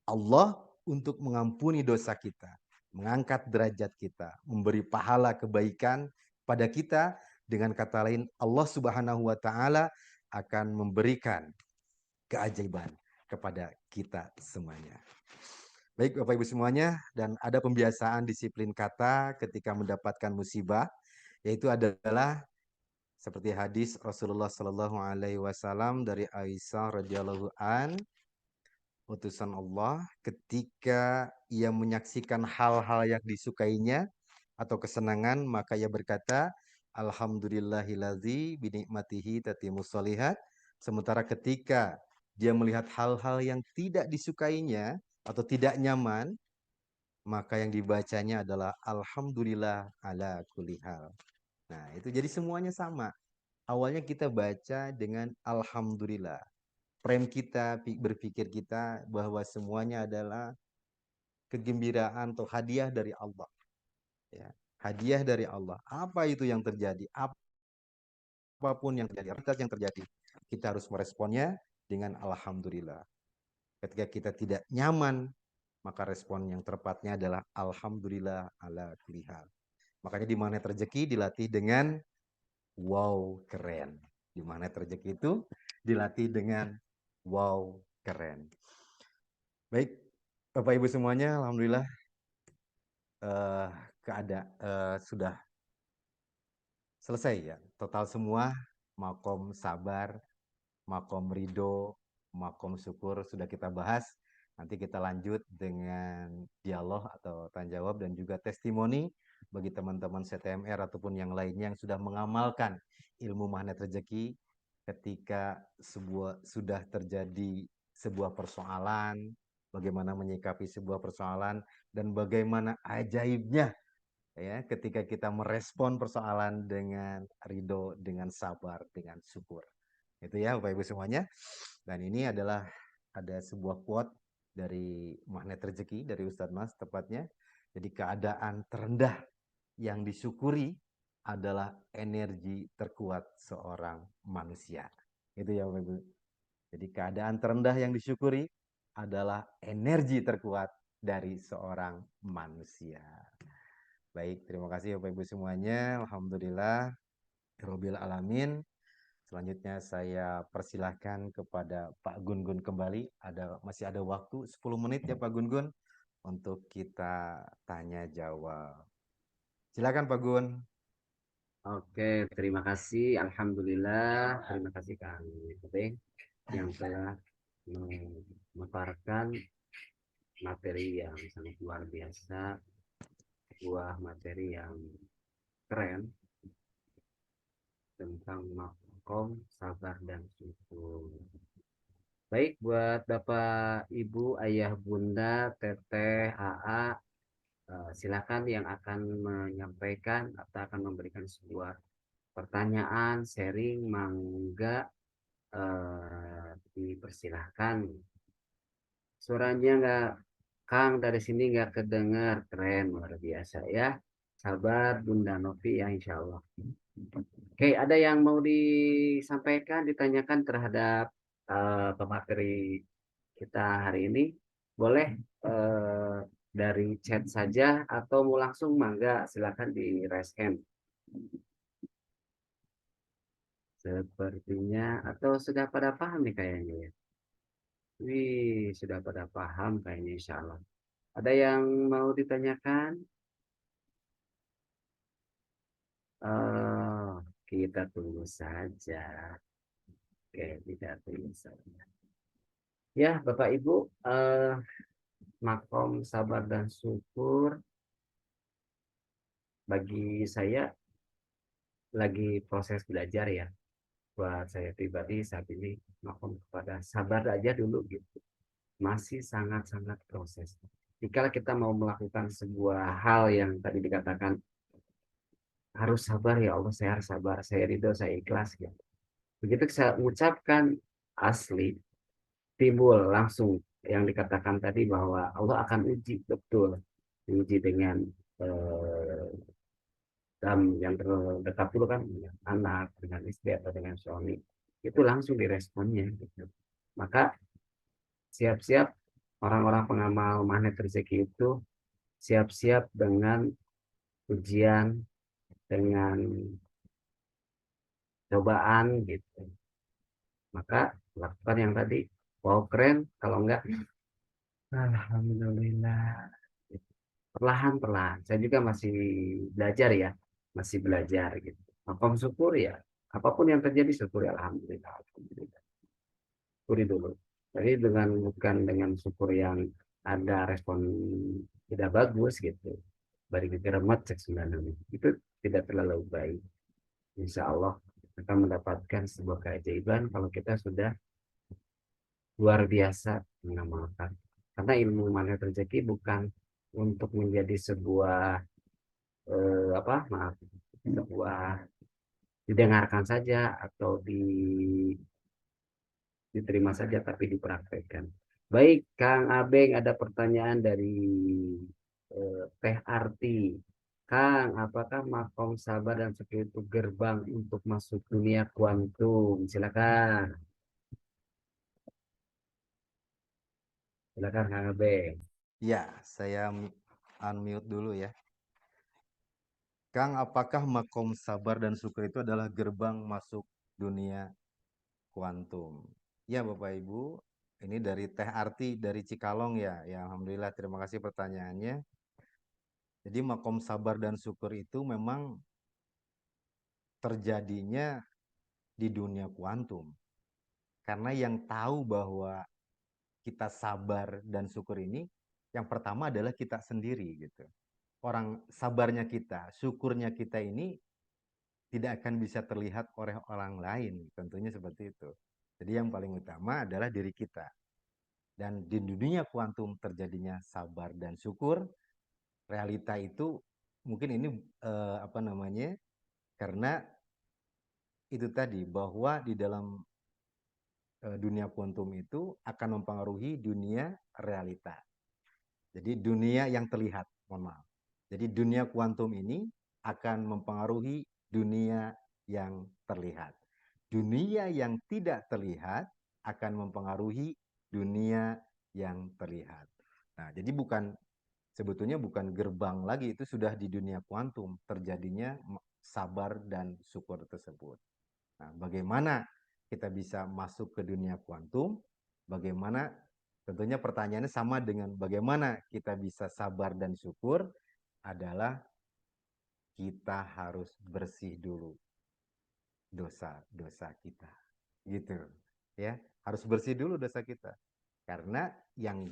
Allah untuk mengampuni dosa kita, mengangkat derajat kita, memberi pahala kebaikan pada kita, Dengan kata lain, Allah Subhanahu wa Ta'ala akan memberikan keajaiban kepada kita semuanya. Baik Bapak Ibu semuanya, dan ada pembiasaan disiplin kata ketika mendapatkan musibah, yaitu adalah seperti hadis Rasulullah Shallallahu Alaihi Wasallam dari Aisyah radhiyallahu an, utusan Allah ketika ia menyaksikan hal-hal yang disukainya atau kesenangan, maka ia berkata, Alhamdulillahiladzi binikmatihi tatimus sholihat. Sementara ketika dia melihat hal-hal yang tidak disukainya atau tidak nyaman, maka yang dibacanya adalah Alhamdulillah ala kulli hal. Nah, itu jadi semuanya sama. Awalnya kita baca dengan Alhamdulillah. Frame kita, berpikir kita bahwa semuanya adalah kegembiraan atau hadiah dari Allah. Ya, hadiah dari Allah. Apa itu yang terjadi? Apapun yang terjadi, aktivitas yang terjadi, kita harus meresponnya dengan Alhamdulillah. Ketika kita tidak nyaman, maka respon yang tepatnya adalah Alhamdulillah ala kulli hal. Makanya di magnet rezeki dilatih dengan wow keren. Di magnet rezeki itu dilatih dengan wow keren. Baik, Bapak Ibu semuanya, Alhamdulillah sudah selesai ya. Total semua makom sabar, makom ridho, makom syukur sudah kita bahas. Nanti kita lanjut dengan dialog atau tanya jawab dan juga testimoni bagi teman-teman CTMR ataupun yang lainnya yang sudah mengamalkan ilmu magnet rezeki ketika sudah terjadi sebuah persoalan, bagaimana menyikapi sebuah persoalan dan bagaimana ajaibnya ya ketika kita merespon persoalan dengan ridho, dengan sabar, dengan syukur. Itu ya Bapak Ibu semuanya. Dan ini adalah ada sebuah quote dari magnet rezeki dari Ustadz Mas tepatnya. Jadi keadaan terendah yang disyukuri adalah energi terkuat seorang manusia. Itu ya Bapak Ibu. Jadi keadaan terendah yang disyukuri adalah energi terkuat dari seorang manusia. Baik, terima kasih Bapak Ibu semuanya. Alhamdulillah Rabbil Alamin. Selanjutnya saya persilahkan kepada Pak Gun-Gun kembali. Masih ada waktu 10 menit ya Pak Gun-Gun untuk kita tanya jawab. Silakan Pak Gun. Oke, terima kasih. Alhamdulillah, terima kasih Kang Teh yang telah memaparkan materi yang sangat luar biasa, sebuah materi yang keren tentang makom, sabar, dan syukur. Baik, buat Bapak, Ibu, Ayah, Bunda, Teteh, AA, silakan yang akan menyampaikan atau akan memberikan sebuah pertanyaan, sharing, mangga, dipersilahkan. Suaranya nggak, Kang, dari sini nggak kedengar, keren, luar biasa ya. Sabar, Bunda Novi ya, insya Allah. Oke, ada yang mau disampaikan, ditanyakan terhadap pemateri kita hari ini? Boleh dari chat saja atau mau langsung, mangga silakan di raise hand. Sepertinya atau sudah pada paham nih kayaknya ya. Wih, sudah pada paham kayaknya insya Allah. Ada yang mau ditanyakan? Kita tunggu saja. Oke, kita tunggu saja. Ya, Bapak Ibu, makom sabar dan syukur bagi saya lagi proses belajar ya. Buat saya pribadi saat ini makom kepada sabar aja dulu gitu. Masih sangat-sangat proses. Jika kita mau melakukan sebuah hal yang tadi dikatakan harus sabar ya Allah, saya harus sabar, saya ridho, saya ikhlas gitu. Begitu saya ucapkan asli, timbul langsung yang dikatakan tadi bahwa Allah akan uji betul, diuji dengan dan yang terdekat dulu kan dengan anak, dengan istri atau dengan suami, itu langsung diresponnya gitu. Maka siap-siap orang-orang pengamal magnet rezeki itu siap-siap dengan ujian, dengan cobaan gitu. Maka lakukan yang tadi. Wow, keren. Kalau enggak, alhamdulillah. Perlahan-perlahan. Saya juga masih belajar ya, masih belajar gitu. Makom syukur ya, apapun yang terjadi syukur ya, alhamdulillah, alhamdulillah. Syukuri dulu. Jadi dengan bukan dengan syukur yang ada respon tidak bagus gitu. Bari remat cek sembilan itu tidak terlalu baik. Insya Allah akan mendapatkan sebuah keajaiban kalau kita sudah luar biasa mengamalkan. Karena ilmu magnet rezeki bukan untuk menjadi sebuah apa maaf sebuah didengarkan saja atau diterima saja tapi dipraktekkan. Baik, Kang Abeng ada pertanyaan dari Teh Arti. Kang, apakah makom sabar dan syukur itu gerbang untuk masuk dunia kuantum? Silakan, silakan Kang Abeng. Ya, saya unmute dulu ya. Kang, apakah makom sabar dan syukur itu adalah gerbang masuk dunia kuantum? Ya, Bapak Ibu, ini dari Teh Arti dari Cikalong ya. Ya, alhamdulillah, terima kasih pertanyaannya. Jadi makom sabar dan syukur itu memang terjadinya di dunia kuantum. Karena yang tahu bahwa kita sabar dan syukur ini, yang pertama adalah kita sendiri gitu. Orang sabarnya kita, syukurnya kita ini tidak akan bisa terlihat oleh orang lain, tentunya seperti itu. Jadi yang paling utama adalah diri kita. Dan di dunia kuantum terjadinya sabar dan syukur, realita itu mungkin ini apa namanya? Karena itu tadi bahwa di dalam dunia kuantum itu akan mempengaruhi dunia realita. Jadi dunia yang terlihat, mohon maaf. Jadi dunia kuantum ini akan mempengaruhi dunia yang terlihat. Dunia yang tidak terlihat akan mempengaruhi dunia yang terlihat. Nah, jadi sebetulnya bukan gerbang lagi, itu sudah di dunia kuantum terjadinya sabar dan syukur tersebut. Nah, bagaimana kita bisa masuk ke dunia kuantum? Bagaimana? Tentunya pertanyaannya sama dengan bagaimana kita bisa sabar dan syukur adalah kita harus bersih dulu dosa-dosa kita. Gitu. Ya, harus bersih dulu dosa kita. Karena yang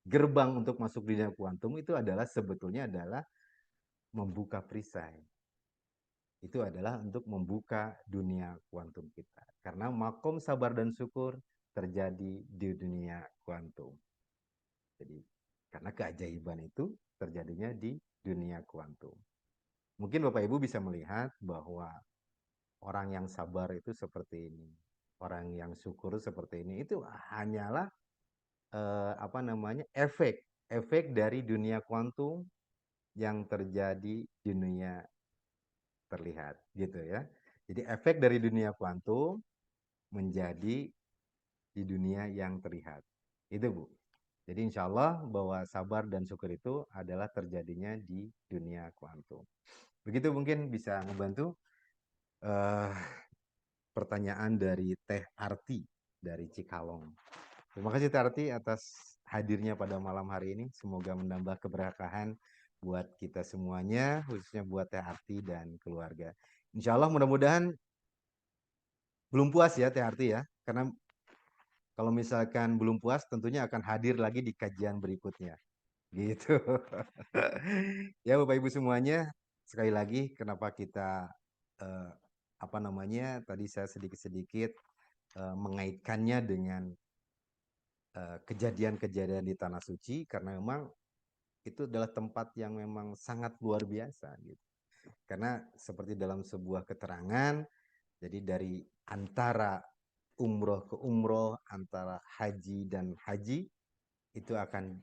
gerbang untuk masuk dunia kuantum itu adalah sebetulnya adalah membuka perisai. Itu adalah untuk membuka dunia kuantum kita. Karena makom sabar dan syukur terjadi di dunia kuantum. Jadi karena keajaiban itu terjadinya di dunia kuantum. Mungkin Bapak Ibu bisa melihat bahwa orang yang sabar itu seperti ini, orang yang syukur seperti ini, itu hanyalah apa namanya efek dari dunia kuantum yang terjadi di dunia terlihat, gitu ya. Jadi efek dari dunia kuantum menjadi di dunia yang terlihat. Itu Bu. Jadi insya Allah bahwa sabar dan syukur itu adalah terjadinya di dunia kuantum. Begitu mungkin bisa membantu pertanyaan dari Teh Arti dari Cikalong. Terima kasih Teh Arti atas hadirnya pada malam hari ini. Semoga menambah keberkahan buat kita semuanya, khususnya buat Teh Arti dan keluarga. Insya Allah mudah-mudahan belum puas ya Teh Arti ya, karena kalau misalkan belum puas tentunya akan hadir lagi di kajian berikutnya. Gitu. Ya Bapak Ibu semuanya, sekali lagi kenapa kita apa namanya? Tadi saya sedikit-sedikit mengaitkannya dengan kejadian-kejadian di tanah suci karena memang itu adalah tempat yang memang sangat luar biasa gitu. Karena seperti dalam sebuah keterangan, jadi dari antara umroh ke umroh, antara haji dan haji, itu akan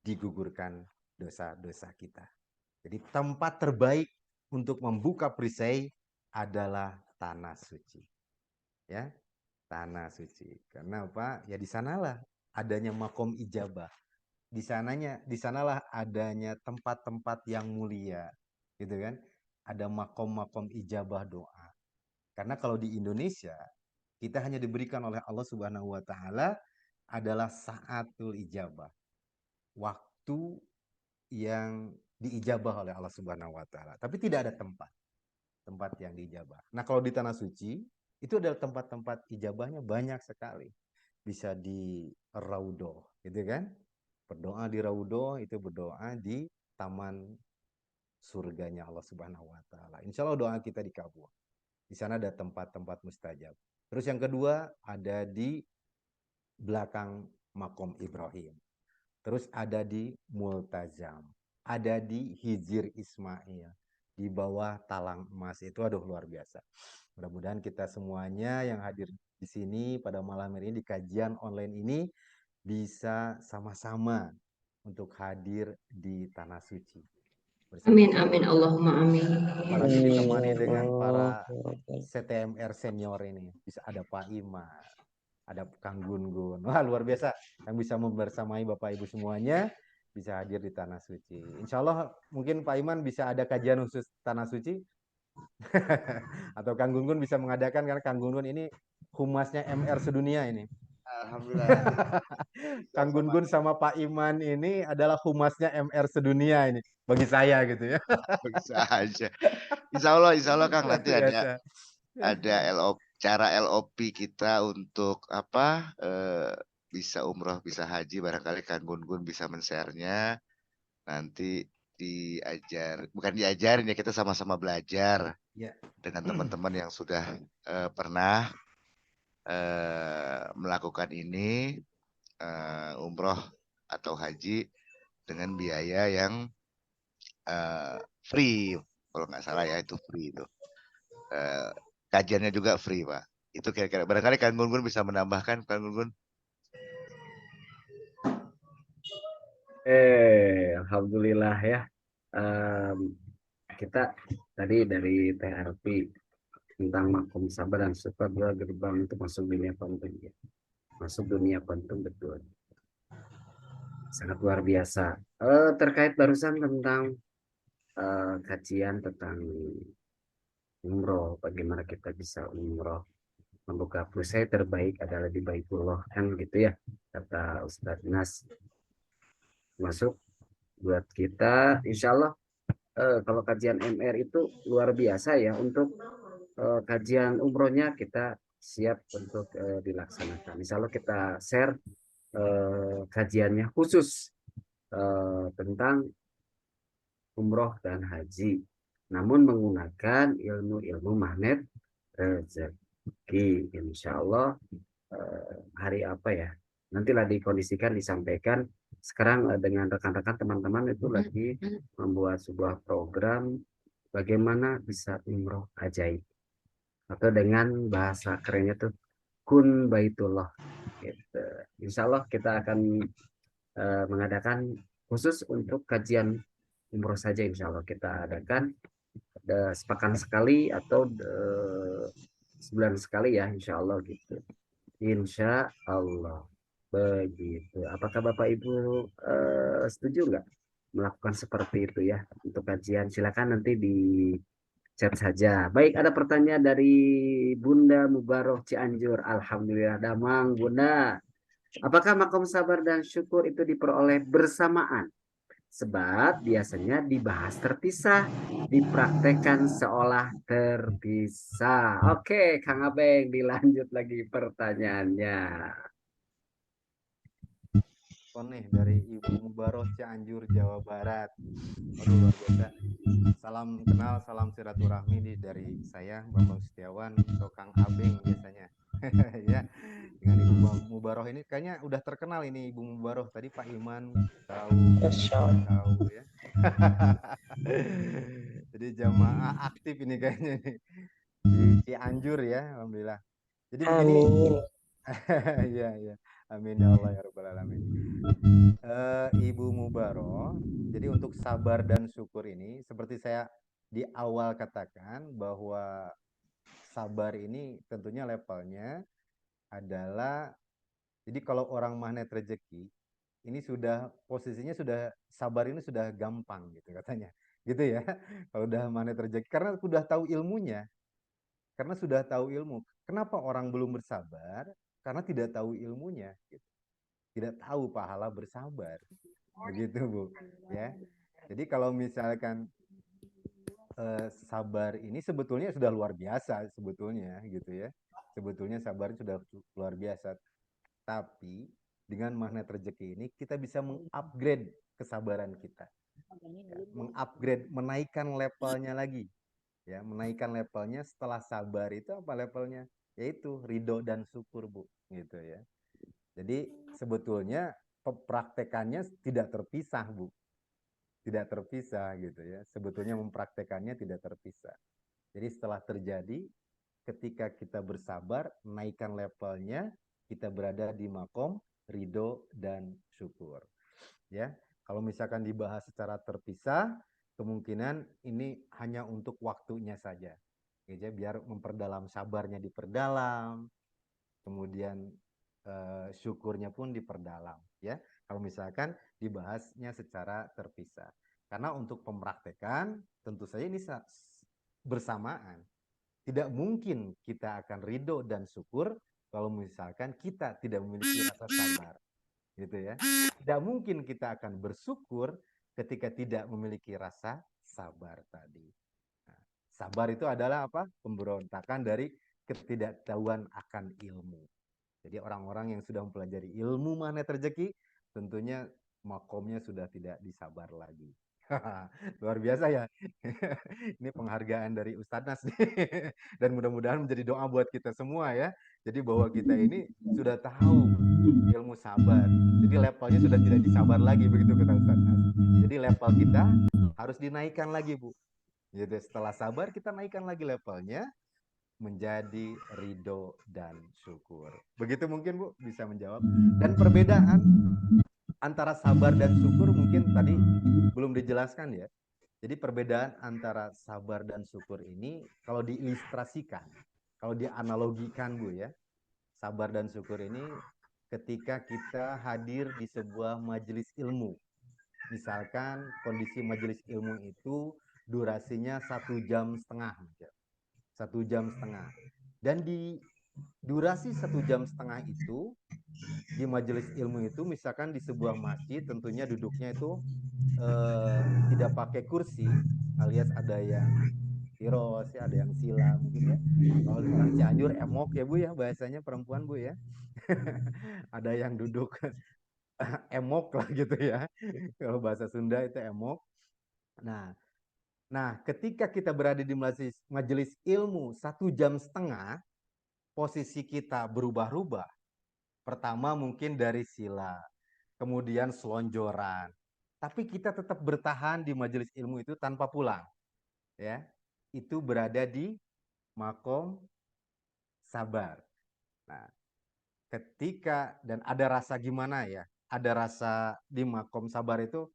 digugurkan dosa-dosa kita. Jadi tempat terbaik untuk membuka perisai adalah tanah suci. Ya, tanah suci. Karena apa? Ya di sanalah adanya makom ijabah. Di sanalah adanya tempat-tempat yang mulia, gitu kan? Ada makom-makom ijabah doa. Karena kalau di Indonesia, kita hanya diberikan oleh Allah Subhanahu wa Ta'ala adalah saatul ijabah, waktu yang diijabah oleh Allah Subhanahu wa Ta'ala, tapi tidak ada tempat yang diijabah. Nah, kalau di tanah suci itu adalah tempat-tempat ijabahnya banyak sekali. Bisa di Raudhoh, gitu kan? Berdoa di Raudhoh itu berdoa di taman surganya Allah Subhanahu wa Ta'ala. Insya Allah doa kita dikabul. Di sana ada tempat-tempat mustajab. Terus yang kedua ada di belakang makom Ibrahim. Terus ada di Multazam, ada di Hijir Ismail, di bawah talang emas itu, aduh luar biasa. Mudah-mudahan kita semuanya yang hadir di sini pada malam ini di kajian online ini bisa sama-sama untuk hadir di tanah suci. Amin, amin, Allahumma amin. Apalagi ditemani dengan para CTMR senior ini. Bisa ada Pak Iman, ada Kang Gun-Gun. Wah, luar biasa. Yang bisa membersamai Bapak Ibu semuanya bisa hadir di Tanah Suci. Insya Allah mungkin Pak Iman bisa ada kajian khusus Tanah Suci. Atau Kang Gun-Gun bisa mengadakan, karena Kang Gun-Gun ini humasnya MR sedunia ini. Alhamdulillah. Kang Gun-Gun sama Pak Iman ini adalah humasnya MR sedunia ini. Bagi saya gitu ya. Bisa aja. Insya Allah Kang nanti ada cara LOP kita untuk apa bisa umroh bisa haji, barangkali Kang Gun-Gun bisa men-share-nya, nanti bukan diajarin ya, kita sama-sama belajar dengan teman-teman yang sudah pernah melakukan ini umroh atau haji dengan biaya yang free, kalau nggak salah ya, itu free itu. Kajiannya juga free, Pak. Itu kira-kira barangkali Kang Gun-Gun bisa menambahkan, Kang Gun-Gun. Alhamdulillah ya. Kita tadi dari TRP tentang makom sabar dan syukur, dua gerbang untuk masuk dunia penting ya. Masuk dunia penting, betul. Sangat luar biasa. Terkait barusan tentang kajian tentang umroh, bagaimana kita bisa umroh, membuka perusahaan terbaik adalah di Baitullah, kan gitu ya, kata Ustadz Nas. Masuk buat kita, insya Allah kalau kajian MR itu luar biasa ya. Untuk kajian umrohnya kita siap untuk dilaksanakan. Insya Allah kita share kajiannya khusus tentang umroh dan haji, namun menggunakan ilmu magnet rezeki. Insya Allah hari apa ya, nantilah dikondisikan, disampaikan. Sekarang dengan rekan-rekan teman-teman itu lagi membuat sebuah program bagaimana bisa umroh ajaib, atau dengan bahasa kerennya tuh kun baitullah gitu. Insya Allah kita akan mengadakan khusus untuk kajian umroh saja. Insya Allah kita adakan sepekan sekali atau sebulan sekali ya, insya Allah gitu. Insya Allah begitu. Apakah Bapak Ibu setuju nggak melakukan seperti itu ya untuk kajian? Silakan nanti di chat saja. Baik, ada pertanyaan dari Bunda Mubarak Cianjur. Alhamdulillah damang Bunda. Apakah makom sabar dan syukur itu diperoleh bersamaan? Sebab biasanya dibahas terpisah, dipraktekkan seolah terpisah. Oke, Kang Abeng, dilanjut lagi pertanyaannya. Nih dari Ibu Mubarak Cianjur, Jawa Barat. Aduh, luar biasa. Salam kenal, salam silaturahmi dari saya, Bambang Setiawan atau Kang Abeng biasanya. Ya, dengan Ibu Mubarak ini kayaknya udah terkenal ini Ibu Mubarak. Tadi Pak Iman tahu ya. Jadi jamaah aktif ini kayaknya nih di Cianjur ya, alhamdulillah. Jadi begini. Iya, iya. Amin ya Allah ya rabbal alamin. Ibu Mubarak, jadi untuk sabar dan syukur ini seperti saya di awal katakan bahwa sabar ini tentunya levelnya adalah, jadi kalau orang magnet rezeki ini sudah posisinya sudah sabar ini sudah gampang gitu katanya, gitu ya. Kalau udah magnet rezeki karena sudah tahu ilmunya, karena sudah tahu ilmu. Kenapa orang belum bersabar? Karena tidak tahu ilmunya, gitu. Tidak tahu pahala bersabar, begitu Bu. Ya, jadi kalau misalkan sabar ini sebetulnya sudah luar biasa sebetulnya, gitu ya. Sebetulnya sabar sudah luar biasa. Tapi dengan magnet rezeki ini kita bisa mengupgrade kesabaran kita, ya, mengupgrade, menaikkan levelnya lagi, ya, menaikkan levelnya. Setelah sabar itu apa levelnya? Yaitu ridho dan syukur Bu, gitu ya. Jadi sebetulnya praktekannya tidak terpisah Bu, tidak terpisah gitu ya. Sebetulnya mempraktekannya tidak terpisah. Jadi setelah terjadi, ketika kita bersabar, naikkan levelnya, kita berada di makom ridho dan syukur. Ya, kalau misalkan dibahas secara terpisah, kemungkinan ini hanya untuk waktunya saja. Ya, biar memperdalam sabarnya diperdalam, kemudian syukurnya pun diperdalam. Ya, kalau misalkan dibahasnya secara terpisah. Karena untuk pempraktekan tentu saja ini bersamaan. Tidak mungkin kita akan ridho dan syukur kalau misalkan kita tidak memiliki rasa sabar, gitu ya. Tidak mungkin kita akan bersyukur ketika tidak memiliki rasa sabar tadi. Nah, sabar itu adalah apa? Pemberontakan dari ketidaktahuan akan ilmu. Jadi orang-orang yang sudah mempelajari ilmu magnet rezeki, tentunya makomnya sudah tidak disabar lagi. Luar biasa ya. Ini penghargaan dari Ustadz Nas. Dan mudah-mudahan menjadi doa buat kita semua ya. Jadi bahwa kita ini sudah tahu ilmu sabar. Jadi levelnya sudah tidak disabar lagi, begitu kata Ustadz Nas. Jadi level kita harus dinaikkan lagi Bu. Jadi setelah sabar kita naikkan lagi levelnya menjadi ridho dan syukur. Begitu mungkin Bu bisa menjawab. Dan perbedaan antara sabar dan syukur mungkin tadi belum dijelaskan ya. Jadi perbedaan antara sabar dan syukur ini kalau diilustrasikan, kalau dianalogikan Bu ya, sabar dan syukur ini ketika kita hadir di sebuah majelis ilmu. Misalkan kondisi majelis ilmu itu durasinya 1,5 jam. 1,5 jam. Dan di durasi 1,5 jam itu, di majelis ilmu itu, misalkan di sebuah masjid, tentunya duduknya itu tidak pakai kursi, alias ada yang tiros, ya, ada yang sila mungkin ya. Kalau orang Cianjur emok ya Bu ya, bahasanya perempuan Bu ya. Ada yang duduk emok lah gitu ya. Kalau bahasa Sunda itu emok. Nah, ketika kita berada di majelis ilmu 1,5 jam, posisi kita berubah-ubah. Pertama mungkin dari sila, kemudian selonjoran. Tapi kita tetap bertahan di majelis ilmu itu tanpa pulang. Ya, itu berada di makom sabar. Nah, ketika dan ada rasa gimana ya? Ada rasa di makom sabar itu,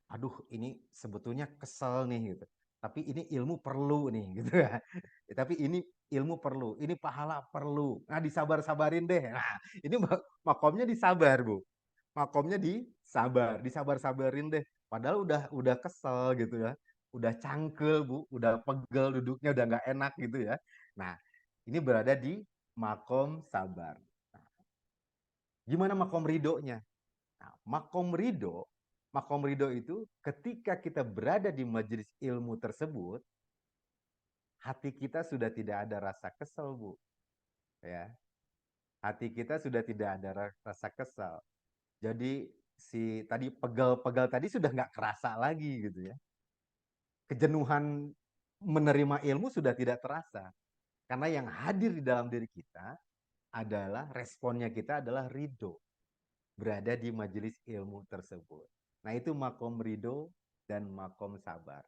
aduh ini sebetulnya kesel nih gitu. Tapi ini ilmu perlu nih gitu ya. Tapi ini ilmu perlu, ini pahala perlu. Nah, disabar-sabarin deh. Nah, ini makomnya disabar, Bu. Makomnya disabar-sabarin deh. Padahal udah kesel gitu ya. Udah cangkel, Bu, udah pegel duduknya, udah nggak enak gitu ya. Nah, ini berada di makom sabar. Nah, gimana makom ridhonya? Nah, makom ridho itu ketika kita berada di majelis ilmu tersebut, hati kita sudah tidak ada rasa kesel, Bu. Ya, hati kita sudah tidak ada rasa kesal. Jadi si tadi pegal-pegal tadi sudah nggak kerasa lagi gitu ya. Kejenuhan menerima ilmu sudah tidak terasa. Karena yang hadir di dalam diri kita adalah responnya kita adalah ridho. Berada di majelis ilmu tersebut. Nah, itu makom ridho dan makom sabar.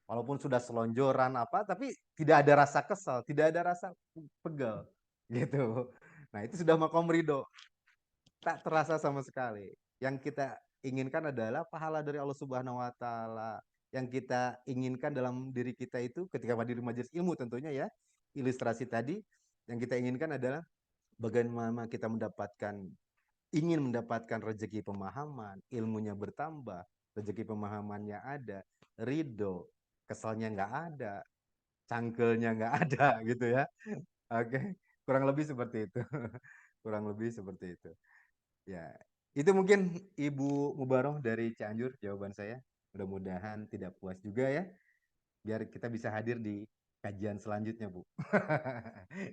Walaupun sudah selonjoran apa, tapi tidak ada rasa kesal, tidak ada rasa pegal gitu. Nah, itu sudah makom ridho. Tak terasa sama sekali. Yang kita inginkan adalah pahala dari Allah Subhanahu wa taala. Yang kita inginkan dalam diri kita itu ketika hadir di majelis ilmu tentunya ya. Ilustrasi tadi yang kita inginkan adalah bagaimana kita ingin mendapatkan rezeki pemahaman, ilmunya bertambah, rezeki pemahamannya ada, ridho, kesalnya nggak ada, cangkelnya nggak ada gitu ya. Oke, kurang lebih seperti itu. Kurang lebih seperti itu. Ya, itu mungkin Ibu Mubaroh dari Cianjur jawaban saya. Mudah-mudahan tidak puas juga ya, biar kita bisa hadir di kajian selanjutnya, Bu.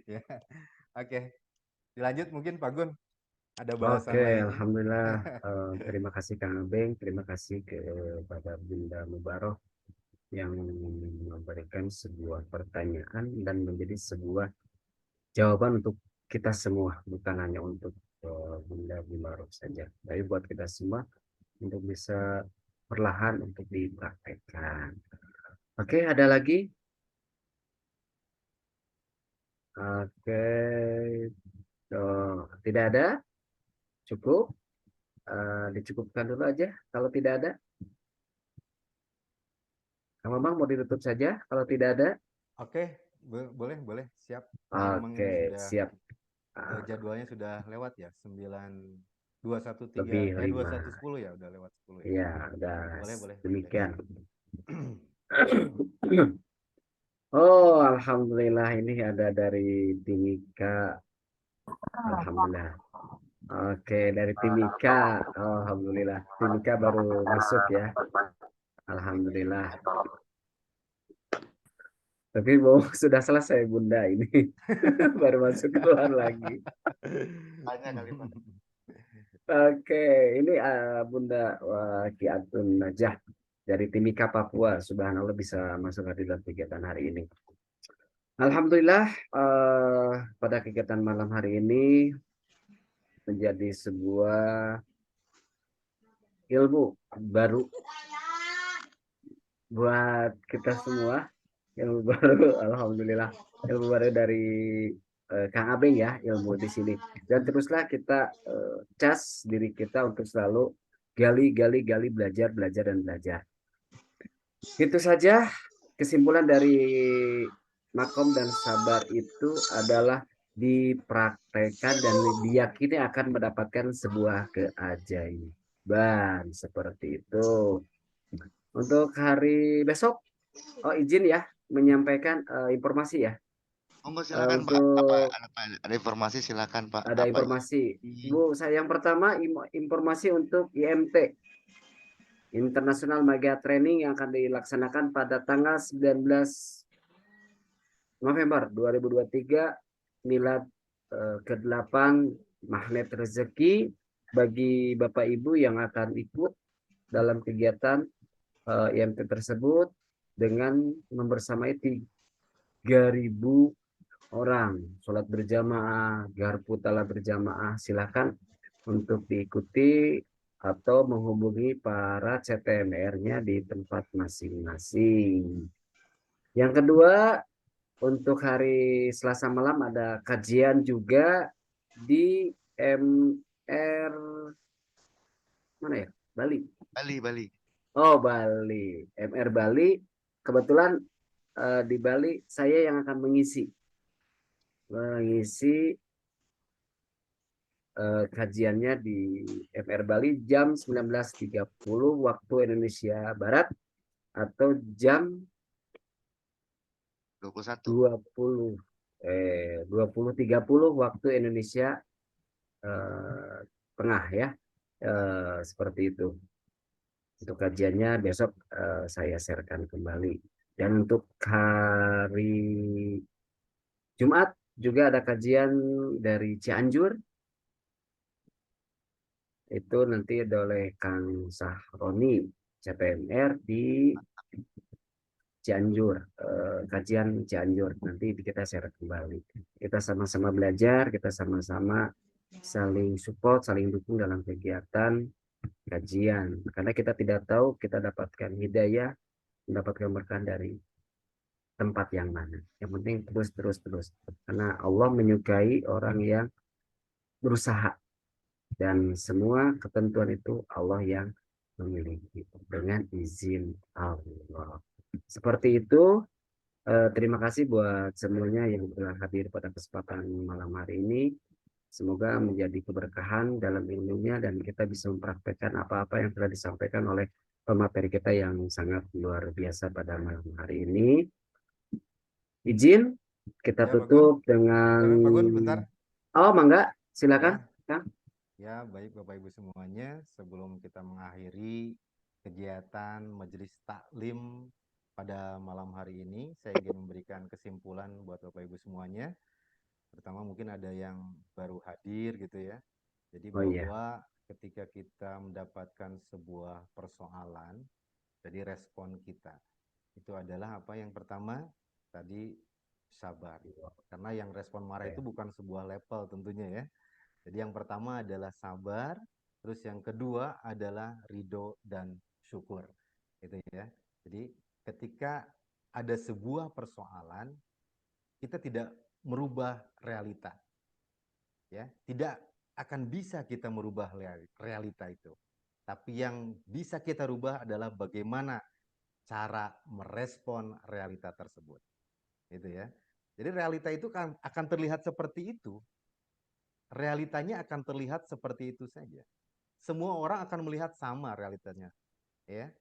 Ya, oke. Dilanjut mungkin Pak Gun, ada Oke, bahasan lainnya. alhamdulillah. Terima kasih Kang Abeng, terima kasih kepada Bunda Mubaroh yang memberikan sebuah pertanyaan dan menjadi sebuah jawaban untuk kita semua, bukan hanya untuk Bunda Mubaroh saja, tapi buat kita semua untuk bisa perlahan untuk dipraktekkan. Oke, ada lagi? Oke, tidak ada, cukup. Dicukupkan dulu aja. Kalau tidak ada, Kang Mamang mau ditutup saja. Kalau tidak ada, Oke, boleh, boleh, siap. Karena memang ini oke, sudah siap. Ah, jadwalnya sudah lewat ya, 9 21 3 lebih 5. 21 10 ya, udah lewat 10 ya. Ya, udah Boleh, boleh, boleh. demikian. Oh, alhamdulillah ini ada dari Timika. Alhamdulillah. Oke, dari Timika. Oh, alhamdulillah. Timika baru masuk ya. Alhamdulillah. Tapi mau sudah selesai Bunda ini. Baru masuk keluar lagi. Tanya kali Pak. Oke, ini Bunda Ki Atun Najah dari Timika Papua. Subhanallah bisa masuk hadir dalam kegiatan hari ini. Alhamdulillah pada kegiatan malam hari ini menjadi sebuah ilmu baru buat kita semua. Ilmu baru, alhamdulillah. Ilmu baru dari Kang Abeng ya, ilmu di sini. Dan teruslah kita cas diri kita untuk selalu gali, gali, gali, belajar, belajar, dan belajar. Itu saja kesimpulan dari makom dan sabar itu adalah dipraktekkan dan diyakini akan mendapatkan sebuah keajaiban seperti itu. Untuk hari besok, izin ya menyampaikan informasi ya. Monggo silakan Pak. Untuk Ada informasi silakan Pak. ada Apa informasi, Bu, saya yang pertama informasi untuk IMT, International Mega Training yang akan dilaksanakan pada tanggal 19 November 2023, milad ke-8 Magnet Rezeki bagi Bapak Ibu yang akan ikut dalam kegiatan IMT tersebut dengan membersamai 3.000 orang sholat berjamaah, garpu tala berjamaah. Silakan untuk diikuti atau menghubungi para CTMR-nya di tempat masing-masing. Yang kedua, untuk hari Selasa malam ada kajian juga di MR mana ya? Bali. Bali. Oh, Bali. MR Bali. Kebetulan di Bali saya yang akan mengisi kajiannya di MR Bali jam 19.30 waktu Indonesia Barat atau jam 21. 20.30 waktu Indonesia Tengah ya. Seperti itu. Untuk kajiannya besok saya sharekan kembali. Dan untuk hari Jumat juga ada kajian dari Cianjur. Itu nanti oleh Kang Sahroni CPMR di Cianjur, kajian Cianjur. Nanti kita share kembali. Kita sama-sama belajar, kita sama-sama saling support, saling dukung dalam kegiatan kajian. Karena kita tidak tahu kita dapatkan hidayah, mendapatkan berkah dari tempat yang mana. Yang penting terus. Karena Allah menyukai orang yang berusaha. Dan semua ketentuan itu Allah yang memiliki dengan izin Allah. Seperti itu. Terima kasih buat semuanya yang telah hadir pada kesempatan malam hari ini. Semoga menjadi keberkahan dalam ilmunya dan kita bisa mempraktekkan apa-apa yang telah disampaikan oleh pemateri kita yang sangat luar biasa pada malam hari ini. izin kita Ya, Pak Gun. tutup dengan Bentar, Pak Gun, bentar. oh mangga Ya, silakan Kang. ya, baik Bapak Ibu semuanya, sebelum kita mengakhiri kegiatan majelis taklim pada malam hari ini, saya ingin memberikan kesimpulan buat Bapak Ibu semuanya. Pertama mungkin ada yang baru hadir gitu ya. Jadi Oh iya. bahwa ketika kita mendapatkan sebuah persoalan, jadi respon kita itu adalah apa? Yang pertama tadi sabar. Karena yang respon marah itu bukan sebuah level tentunya ya. Jadi yang pertama adalah sabar, terus yang kedua adalah ridho dan syukur. Gitu ya. Jadi ketika ada sebuah persoalan, kita tidak merubah realita. Ya, tidak akan bisa kita merubah realita itu. Tapi yang bisa kita rubah adalah bagaimana cara merespon realita tersebut. Gitu ya. Jadi realita itu kan akan terlihat seperti itu. Realitanya akan terlihat seperti itu saja. Semua orang akan melihat sama realitanya, ya.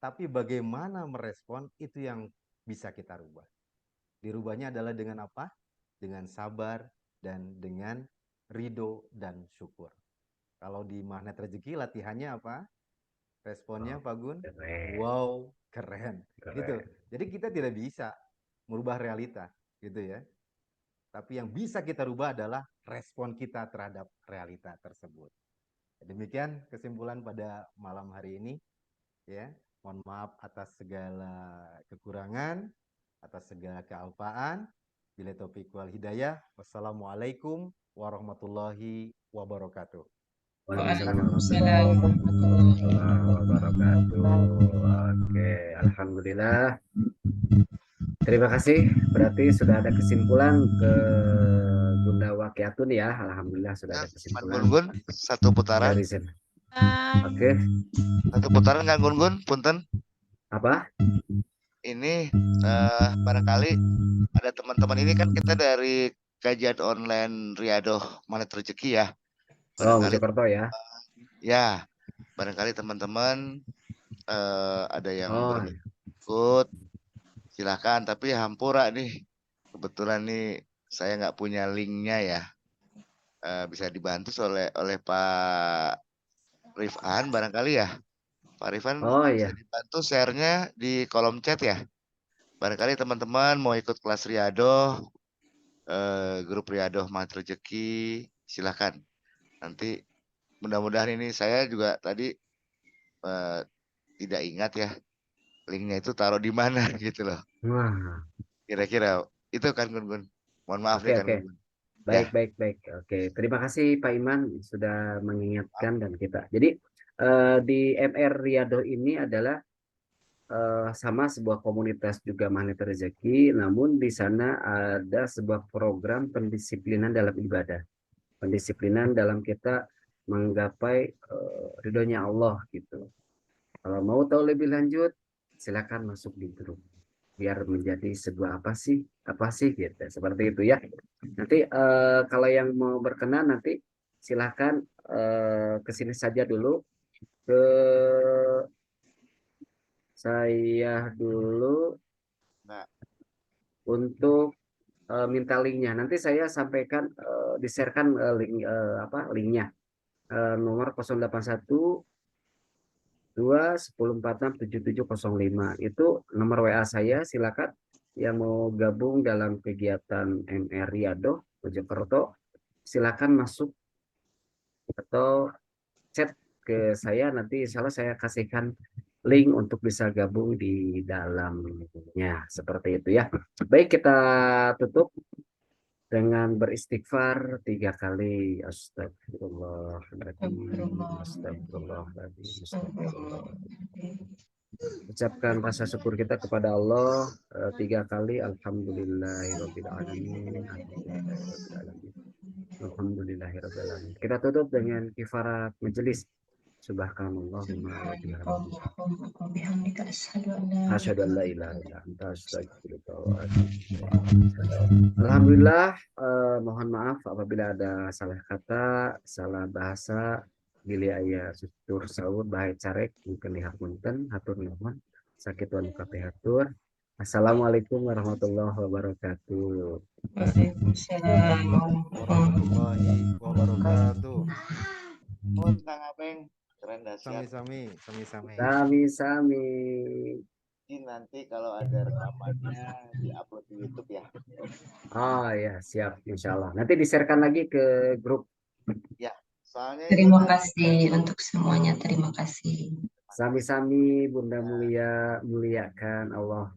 Tapi bagaimana merespon itu yang bisa kita rubah. Dirubahnya adalah dengan apa? Dengan sabar dan dengan ridho dan syukur. Kalau di magnet rezeki latihannya apa? Responnya Pak Gun? Keren. Wow, keren. Keren. Gitu. Jadi kita tidak bisa merubah realita, gitu ya. Tapi yang bisa kita rubah adalah respon kita terhadap realita tersebut. Demikian kesimpulan pada malam hari ini. Ya, mohon maaf atas segala kekurangan, atas segala kealpaan. Bila taufiq wal hidayah. Wassalamualaikum warahmatullahi wabarakatuh. Waalaikumsalam Waalaikumsalam warahmatullahi wabarakatuh. Oke, alhamdulillah. Terima kasih. Berarti sudah ada kesimpulan ke Bunda Wakiatun ya. Alhamdulillah sudah Ya, ada Mas kesimpulan Gun-gun, satu putaran. dari sini. Oke, Satu putaran Kang Gun-gun, punten. apa? Ini barangkali ada teman-teman ini kan kita dari kajian online Riyadoh Magnet Rezeki ya. Oh, Barangkali Mojokerto ya. ya, barangkali teman-teman ada yang Oh, berikut, silahkan. Tapi hampura nih, kebetulan nih saya nggak punya linknya ya. Bisa dibantu oleh Pak Rifan barangkali ya. Pak Rifan oh bisa iya. dibantu share-nya di kolom chat ya. Barangkali teman-teman mau ikut kelas Riyadoh, grup Riyadoh Magnet Rezeki, silahkan. Nanti mudah-mudahan ini saya juga tadi tidak ingat ya linknya itu taruh di mana gitu loh. Wah, Kira-kira itu kan Gun-gun. Mohon maaf oke nih kan oke. Gun-gun. Baik Ya, baik baik. Oke, terima kasih Pak Iman sudah mengingatkan dan kita. Jadi di MR Riyadh ini adalah sama sebuah komunitas juga Magnet Rezeki, namun di sana ada sebuah program pendisiplinan dalam ibadah, pendisiplinan dalam kita menggapai ridhonya Allah gitu. Kalau mau tahu lebih lanjut, silakan masuk di grup biar menjadi sebuah apa sih gitu, seperti itu ya. Nanti kalau yang mau berkenan nanti silakan ke sini saja dulu ke saya dulu nah, untuk minta linknya. Nanti saya sampaikan di-sharekan linknya. Nomor 081 2 10 46 7705 itu nomor WA saya. Silakan yang mau gabung dalam kegiatan MR Riyadh Mojokerto, silakan masuk atau chat ke saya, nanti insya Allah saya kasihkan link untuk bisa gabung di dalamnya seperti itu ya. Baik, kita tutup dengan beristighfar 3 kali. Astagfirullahaladzim, astagfirullahaladzim, astagfirullahaladzim. Ucapkan rasa syukur kita kepada Allah 3 kali. Alhamdulillahirobbilalamin. Alhamdulillahirobbilalamin. Alhamdulillahirobbilalamin. Kita tutup dengan kifarat majelis. Subhanallahumma wa bihamdihi. Allahumma wa bihamdika asyhadu an la Asyhadu an la ilaha ilaha illa illa anta astaghfiruka wa atubu ilaik. Alhamdulillah, mohon maaf apabila ada salah kata, salah bahasa, bila aya tutur saur bae carek mungkin lihat punten hatur nuhun sakit anu kapehatur. Assalamualaikum warahmatullahi wabarakatuh. Waalaikumsalam Warahmatullahi wabarakatuh. Pun Kang Abeng, keren dahsyat. Sami-sami, sami-sami. Sami-sami. Mungkin nanti kalau ada rekamannya di-upload di YouTube ya. Oh ya, siap. Insya Allah. Nanti di-sharekan lagi ke grup. Ya, soalnya itu Terima nanti kasih untuk semuanya. Terima kasih. Sami-sami Bunda Mulia, muliakan Allah.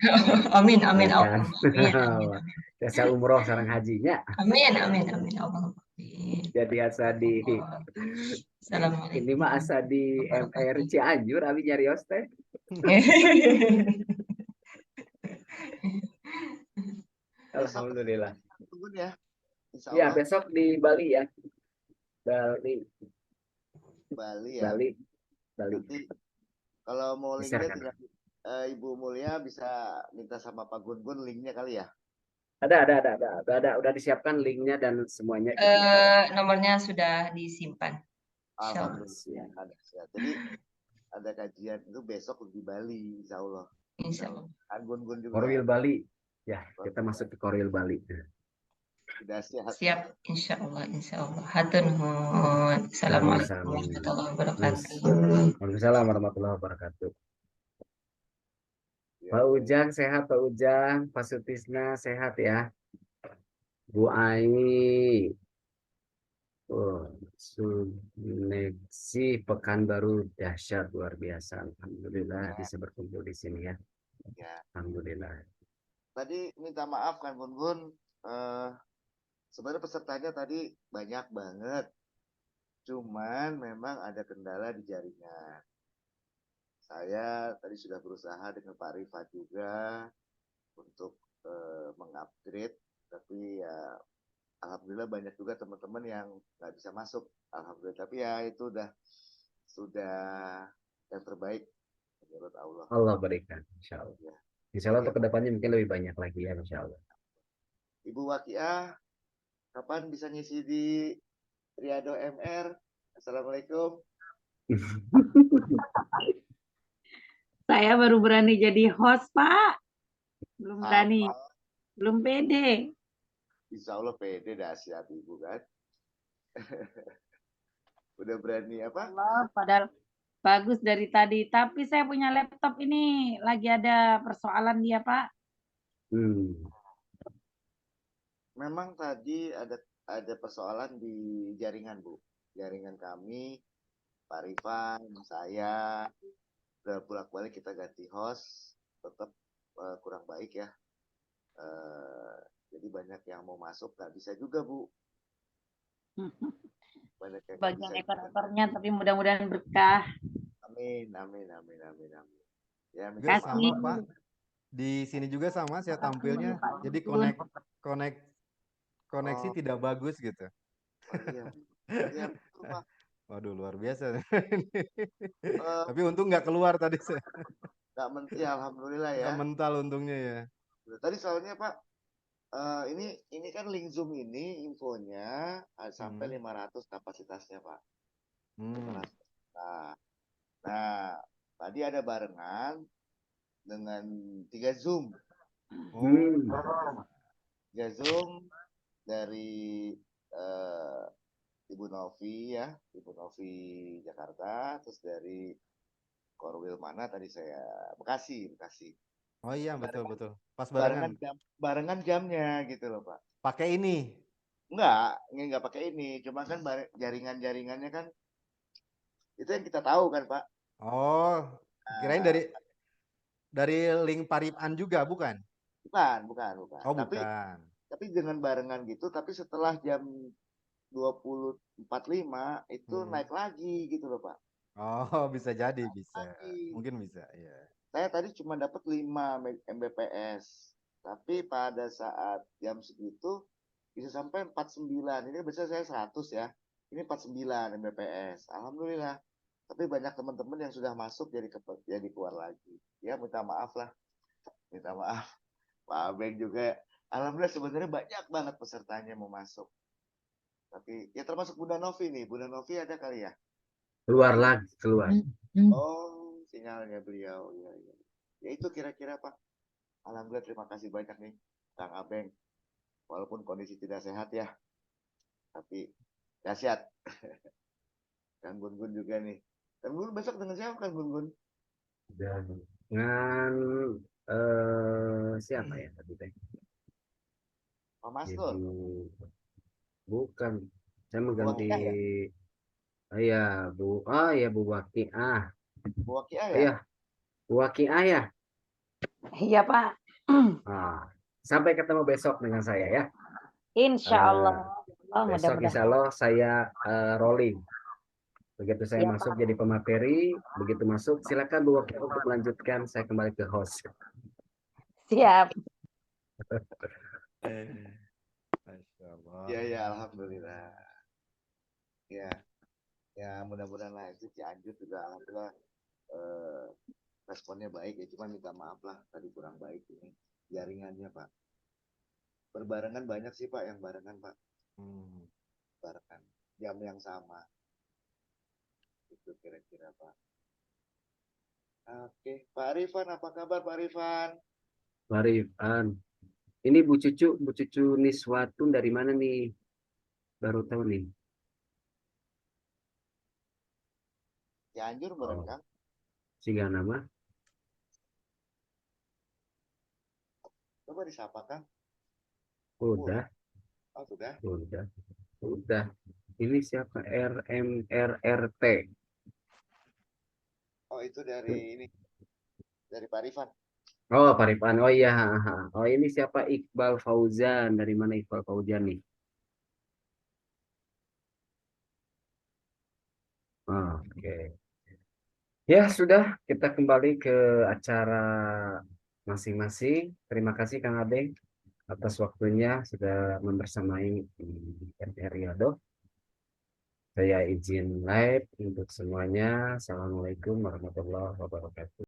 Amin, Ya amin, kan? Allah. Amin, amin, amin. Jasa umroh sarang hajinya. Amin, amin, amin, Allah. Amin. Jadi asa di ini mah Assalamualaikum asa di MR warahmatullahi Cianjur abi nyarios teh. besok Alhamdulillah. tunggu ya. Insya Iya, Allah besok di Bali ya. Bali, Bali ya. Bali, Bali. Nanti kalau mau linknya Di-sharekan. tinggal Ibu Mulia bisa minta sama Pak Gun Gun linknya kali ya. Udah disiapkan linknya dan semuanya kita Nomornya sudah disimpan. Insya Allah. Alhamdulillah ada. Jadi ada kajian itu besok di Bali, Insya Allah. Insya Allah. Kan Gun Gun juga Korwil Bali. Ya, kita masuk ke Korwil Bali. sudah sehat. Siap, insya Allah, insya Allah. Hatur nuhun. Assalamualaikum Sami-sami. warahmatullahi wabarakatuh. Waalaikumsalam warahmatullahi wabarakatuh. Ya, Pak Ujang sehat, Pak Ujang. Pak Sutisna sehat ya. Bu Ai. Oh, Suneksi Pekanbaru dahsyat luar biasa. Alhamdulillah ya, bisa berkumpul di sini ya. ya. Alhamdulillah. Tadi minta maaf kan Gun Gun. Sebenarnya pesertanya tadi banyak banget. Cuman memang ada kendala di jaringan. Saya tadi sudah berusaha dengan Pak Rifat juga untuk mengupgrade, tapi ya alhamdulillah banyak juga teman-teman yang nggak bisa masuk. Alhamdulillah, tapi ya itu sudah yang terbaik menurut Allah. Allah berikan, insya Allah. Ya. Insya Allah Ya. untuk kedepannya mungkin lebih banyak lagi ya, insya Allah. Ibu Wakiah, kapan bisa ngisi di Riado MR? Assalamualaikum. Saya baru berani jadi host, Pak. Belum berani, Apa? belum pede. Insya Allah pede dahsyat Ibu kan. Udah berani apa? Allah, padahal bagus dari tadi. Tapi saya punya laptop ini lagi ada persoalan dia, Pak. Memang tadi ada persoalan di jaringan Bu. Jaringan kami, Pak Rifan, saya, udah bolak-balik kita ganti host, tetap kurang baik ya. Jadi banyak yang mau masuk nggak bisa juga Bu. Banyak yang nggak Bagian bisa. ekor-ekornya, tapi mudah-mudahan berkah. Amin, amin, amin, amin, amin. Ya, Juga minta sama, maaf. Pak. Di sini juga sama saya tampilnya. Jadi koneksi Oh. tidak bagus gitu. Oh, iya. Iya, betul, Pak. Waduh, luar biasa. Eh, Tapi untung nggak keluar tadi saya. ya, alhamdulillah ya. Nggak mental untungnya ya. Tadi soalnya Pak, ini kan link Zoom ini infonya sampai 500 kapasitasnya Pak. 500. Nah, tadi ada barengan dengan 3 Zoom. Oh. 3 Zoom dari Ibu Novi ya, Ibu Novi Jakarta, terus dari Korwil mana tadi saya Bekasi. Oh iya, betul. Pas Barengan jamnya gitu loh Pak. pakai ini. Enggak pakai ini, cuma kan jaringannya kan itu yang kita tahu kan Pak. Oh, kirain dari link Paripan juga, bukan? Bukan. Oh, bukan. Tapi dengan barengan gitu, tapi setelah jam 20.45 itu naik lagi gitu loh Pak. Oh, bisa jadi, bisa. Mungkin bisa, ya. Saya tadi cuma dapat 5 Mbps. Tapi pada saat jam segitu bisa sampai 49. Ini biasanya saya 100 ya. Ini 49 Mbps. Alhamdulillah. Tapi banyak teman-teman yang sudah masuk jadi keluar lagi. Ya minta maaf lah. Minta maaf. Pak Abeng juga. Alhamdulillah sebenarnya banyak banget pesertanya mau masuk. Tapi ya termasuk Bunda Novi nih. Bunda Novi ada kali ya? Keluar. Oh, sinyalnya beliau. Ya itu kira-kira Pak. Alhamdulillah, terima kasih banyak nih Kang Abeng. Walaupun kondisi tidak sehat ya, tapi dahsyat. Kang Gun juga nih. Kang Gun besok dengan siapa Kang Gun? Dengan siapa ya tadi teh? Pak Mastur. Ibu, bukan. Saya Bu mengganti. Wakiah ya? Oh iya, Bu Wakiah. Bu Wakiah Oh ya? iya, Bu Wakiah ya. Iya, Pak. Ah, sampai ketemu besok dengan saya ya. Insya Eh, Allah. Oh, besok mudah-mudahan. insya Allah saya rolling. Begitu saya Iya, masuk Pak. jadi pemateri, begitu masuk silakan Bu Wakiah untuk melanjutkan. Saya kembali ke host. Siap. Masya Allah. Ya, alhamdulillah. Ya, mudah-mudahan lanjut. Cianjur juga alhamdulillah responnya baik ya. Cuma minta maaf lah tadi kurang baik ini jaringannya Pak. Berbarengan banyak sih Pak yang barengan Pak. Barengan jam yang sama. Itu kira-kira Pak. Oke, Pak Rifan, apa kabar Pak Rifan? Pak Rifan, ini Bu Cucu Niswatun dari mana nih? Baru tahu nih. Cianjur meren Oh, Kang? sehingga nama? Coba disapa Kang. Udah, Oh sudah. udah. Ini siapa? RMRRT. Oh itu dari ini, dari Pak Rifan. Oh, Pak Rifan. Oh iya. Oh, ini siapa? Iqbal Fauzan. Dari mana Iqbal Fauzan nih? Oke. Ya, sudah. Kita kembali ke acara masing-masing. Terima kasih Kang Abeng atas waktunya sudah membersamai di MR Riyadh. Saya izin live untuk semuanya. Assalamualaikum warahmatullahi wabarakatuh.